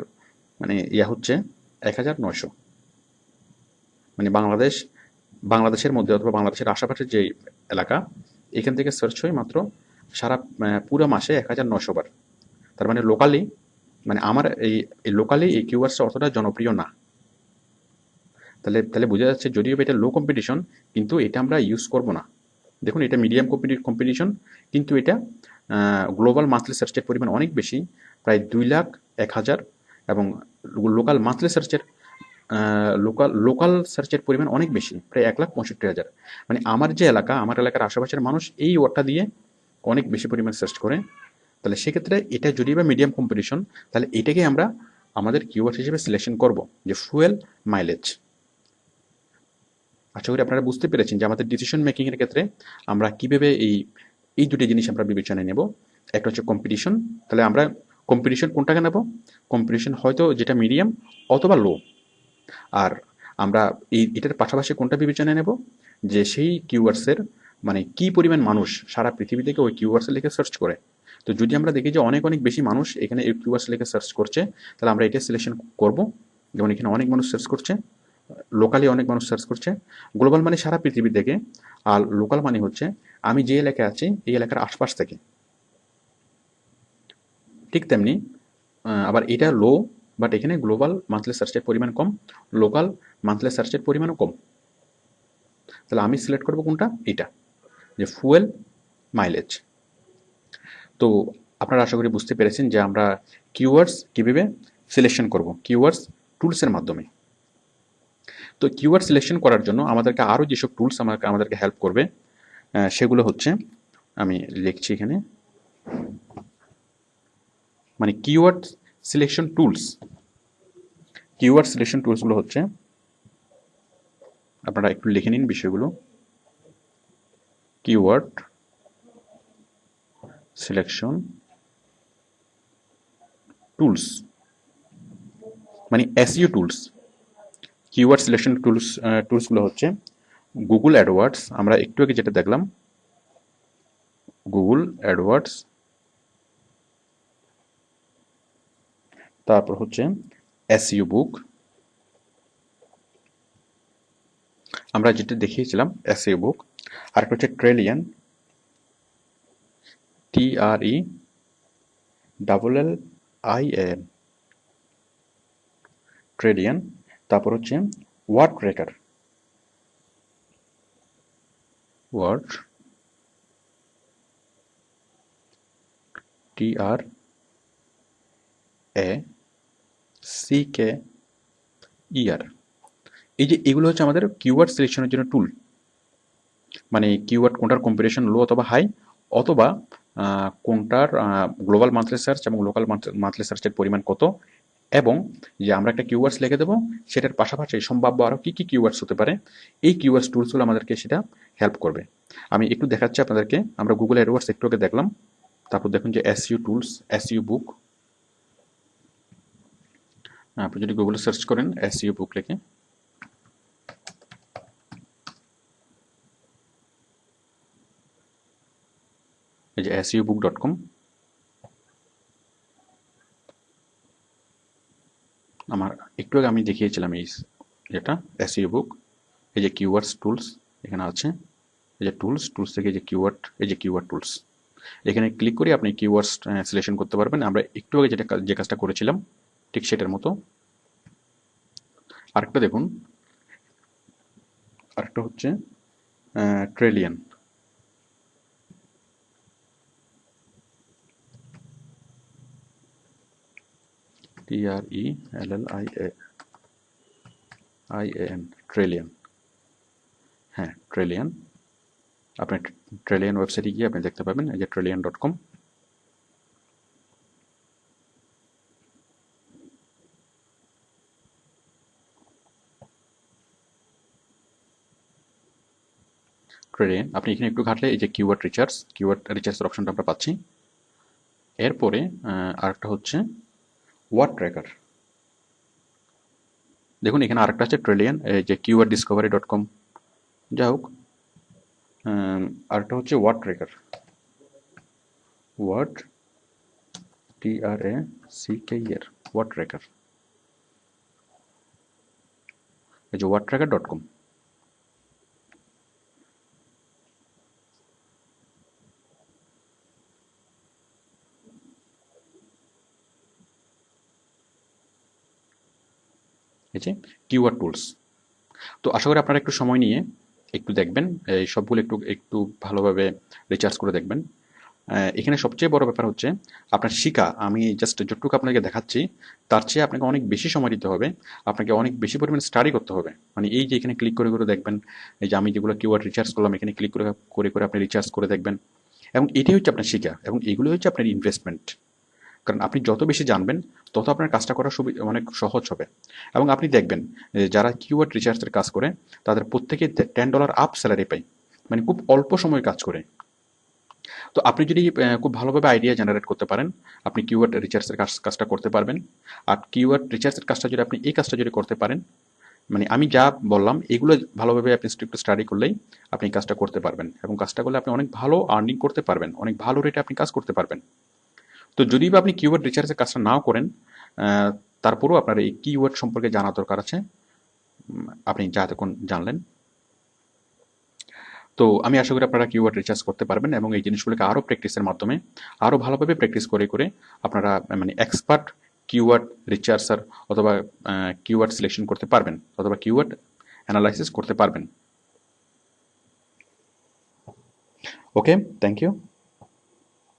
মানে হচ্ছে 1,900, মানে বাংলাদেশের মধ্যে অথবা বাংলাদেশের আশেপাশের যে এলাকা, এখান থেকে সার্চ হয় মাত্র সারা পুরো মাসে 1,900 বার। তার মানে লোকালি, মানে আমার এই লোকালি এই কিওয়ার্ডসটা অতটা জনপ্রিয় না। তাহলে বোঝা যাচ্ছে যদিও এটা লো কম্পিটিশন, কিন্তু এটা আমরা ইউজ করব না। দেখুন এটা মিডিয়াম কম্পিটিশন, কিন্তু এটা গ্লোবাল মান্থলি সার্চের পরিমাণ অনেক বেশি, প্রায় 2,01,000, এবং লোকাল মান্থলি সার্চের লোকাল সার্চের পরিমাণ অনেক বেশি, প্রায় 1,65,000। মানে আমার যে এলাকা, আমার এলাকার আশেপাশের মানুষ এই ওয়ার্ডটা দিয়ে অনেক বেশি পরিমাণ সার্চ করে। তাহলে সেক্ষেত্রে এটা যদি বা মিডিয়াম কম্পিটিশন, তাহলে এটাকে আমরা আমাদের কিওয়ার্ড হিসেবে সিলেকশন করব, যে ফুয়েল মাইলেজ। আশা করি আপনারা বুঝতে পেরেছেন যে আমাদের ডিসিশন মেকিং এর ক্ষেত্রে আমরা কিভাবে এই দুটি জিনিস আমরা বিবেচনায় নেব। একটা হচ্ছে কম্পিটিশন, তাহলে আমরা কম্পিটিশন কোনটাকে নেব, কম্পিটিশন হয়তো যেটা মিডিয়াম অথবা লো। আর আমরা এটার পাশাপাশি কোনটা বিবেচনায় নেব, যে সেই কিওয়ার্ডসের মানে কি পরিমাণ মানুষ সারা পৃথিবী থেকে ওই কিওয়ার্ডস লিখে সার্চ করে। তো যদি আমরা দেখি যে অনেক অনেক বেশি মানুষ এখানে এই কিওয়ার্ডস লিখে সার্চ করছে, তাহলে আমরা এটা সিলেকশন করব। যেমন এখানে অনেক মানুষ সার্চ করছে, লোকালি অনেক মানুষ সার্চ করছে। গ্লোবাল মানে সারা পৃথিবী থেকে, আর লোকাল মানে হচ্ছে আমি যে এলাকায় আছি এই এলাকার আশপাশ থেকে। ঠিক তেমনি আবার এটা লো, বাট এখানে গ্লোবাল মান্থলি সার্চের পরিমাণ কম, লোকাল মান্থলি সার্চের পরিমাণও কম। তাহলে আমি সিলেক্ট করব কোনটা, এটা, যে ফুয়েল মাইলেজ। তো আপনারা আশা করি বুঝতে পেরেছেন যে আমরা কিওয়ার্ডস কীভাবে সিলেকশন করব, কিওয়ার্ডস টুলসের মাধ্যমে। তো কিওয়ার্ড সিলেকশন করার জন্য আমাদেরকে আরও যেসব টুলস আমাদেরকে হেল্প করবে, সেগুলো হচ্ছে, আমি লিখছি এখানে, মানে keyword selection tools. Keyword selection টুলসগুলো হচ্ছে, আপনারা একটু লিখে নিন বিষয়গুলো। কিওয়ার্ড সিলেকশন টুলস, মানে এসইও টুলস। কিওয়ার্ড সিলেকশন টুলসগুলো হচ্ছে গুগল অ্যাডওয়ার্ডস, আমরা একটু আগে যেটা দেখলাম গুগল অ্যাডওয়ার্ডস, তারপর হচ্ছে এসইও বুক, আমরা যেটা দেখিয়েছিলাম এসইও বুক, আর একটা হচ্ছে ট্রেলিয়ান, TRELLIAN, ট্রেলিয়ান। তারপর হচ্ছে ওয়ার্ড ট্র্যাকার, ওয়ার্ড TRACKER। এই যে এগুলো হচ্ছে আমাদের কিওয়ার্ড সিলেকশনের জন্য টুল, মানে কিওয়ার্ড কোনটার কম্পিটিশন লো অথবা হাই, অথবা কোনটার গ্লোবাল মান্থলি সার্চ এবং লোকাল মান্থলি সার্চের পরিমাণ কত, এবং যে আমরা একটা কিওয়ার্ডস লিখে দেবো সেটার পাশাপাশি সম্ভাব্য আরও কী কী কিওয়ার্ডস হতে পারে, এই কিওয়ার্ডস টুলসগুলো আমাদেরকে সেটা হেল্প করবে। আমি একটু দেখাচ্ছি আপনাদেরকে, আমরা গুগল অ্যাডওয়ার্ডস একটু আগে দেখলাম, তারপর দেখুন যে এসইও টুলস, এসইও বুক, আপনি যদি গুগলে সার্চ করেন এসইও বুক লিখে, এই যে SEObook.com, আমার একটু আগে আমি দেখিয়েছিলাম এই যেটা এসইও বুক। এই যে কিওয়ার্ডস টুলস এখানে আছে, এই যে টুলস থেকে যে কিওয়ার্ড, এই যে কিওয়ার্ড টুলস, এখানে ক্লিক করে আপনি কিওয়ার্ডস সিলেকশন করতে পারবেন। আমরা একটু আগে যে কাজটা করেছিলাম ঠিক সেটার মতো। আরেকটা দেখুন, আরেকটা হচ্ছে ট্রেলিয়ান, TRELLIAN, ট্রেলিয়ান। হ্যাঁ, ট্রেলিয়ান, আপনি ট্রেলিয়ান ওয়েবসাইটে গিয়ে আপনি দেখতে পাবেন, এই যে ট্রেলিয়ান.com। ট্রেলিয়ান, আপনি এখানে একটু ঘাটলে এই যে কিওয়ার্ড রিচার্জের অপশনটা আমরা পাচ্ছি। এরপরে আরেকটা হচ্ছে ওয়ার্ড ট্র্যাকার, দেখুন এখানে আরেকটা আছে ট্রেলিয়ান, এই যে keywordiscovery.com, যা হোক। আরেকটা হচ্ছে word tracker, word TRACKER, word tracker, এই যে wordtracker.com। এই যে কিওয়ার্ড টুলস। তো আশা করি আপনারা একটু সময় নিয়ে একটু দেখবেন, এই সবগুলো একটু একটু ভালোভাবে রিচার্জ করে দেখবেন। এখানে সবচেয়ে বড় ব্যাপার হচ্ছে আপনার শিখা, আমি জাস্ট যতটুকু আপনাকে দেখাচ্ছি তার চেয়ে আপনাকে অনেক বেশি সময় দিতে হবে, আপনাকে অনেক বেশি পরিমাণে স্টাডি করতে হবে। মানে এই যে এখানে ক্লিক করে করে দেখবেন, এই যে আমি যেগুলো কিওয়ার্ড রিচার্জ করলাম এখানে ক্লিক করে করে করে আপনি রিচার্জ করে দেখবেন, এবং এটাই হচ্ছে আপনার শিখা, এবং এগুলো হচ্ছে আপনার ইনভেস্টমেন্ট। কারণ আপনি যত বেশি জানবেন তত আপনার কাজটা করা অনেক সহজ হবে। এবং আপনি দেখবেন যারা কিওয়ার্ড রিসার্চের কাজ করে তাদের প্রত্যেকে $10 আপ স্যালারি পায়, মানে খুব অল্প সময় কাজ করে। তো আপনি যদি খুব ভালোভাবে আইডিয়া জেনারেট করতে পারেন, আপনি কিওয়ার্ড রিসার্চের কাজটা করতে পারবেন। আর কিওয়ার্ড রিসার্চের কাজটা যদি আপনি এই কাজটা যদি করতে পারেন, মানে আমি যা বললাম এগুলো ভালোভাবে আপনি একটু স্টাডি করলেই আপনি কাজটা করতে পারবেন, এবং কাজটা করলে আপনি অনেক ভালো আর্নিং করতে পারবেন, অনেক ভালো রেটে আপনি কাজ করতে পারবেন। তো যদি বা আপনি কিওয়ার্ড রিসার্চের কাজটা নাও করেন, তারপরেও আপনার এই কিওয়ার্ড সম্পর্কে জানা দরকার আছে, আপনি যা তখন জানলেন। তো আমি আশা করি আপনারা কিওয়ার্ড রিসার্চ করতে পারবেন, এবং এই জিনিসগুলোকে আরও প্র্যাকটিসের মাধ্যমে আরও ভালোভাবে প্র্যাকটিস করে করে আপনারা মানে এক্সপার্ট কিওয়ার্ড রিসার্চার অথবা কিওয়ার্ড সিলেকশন করতে পারবেন, অথবা কিওয়ার্ড অ্যানালাইসিস করতে পারবেন। ওকে, থ্যাংক ইউ।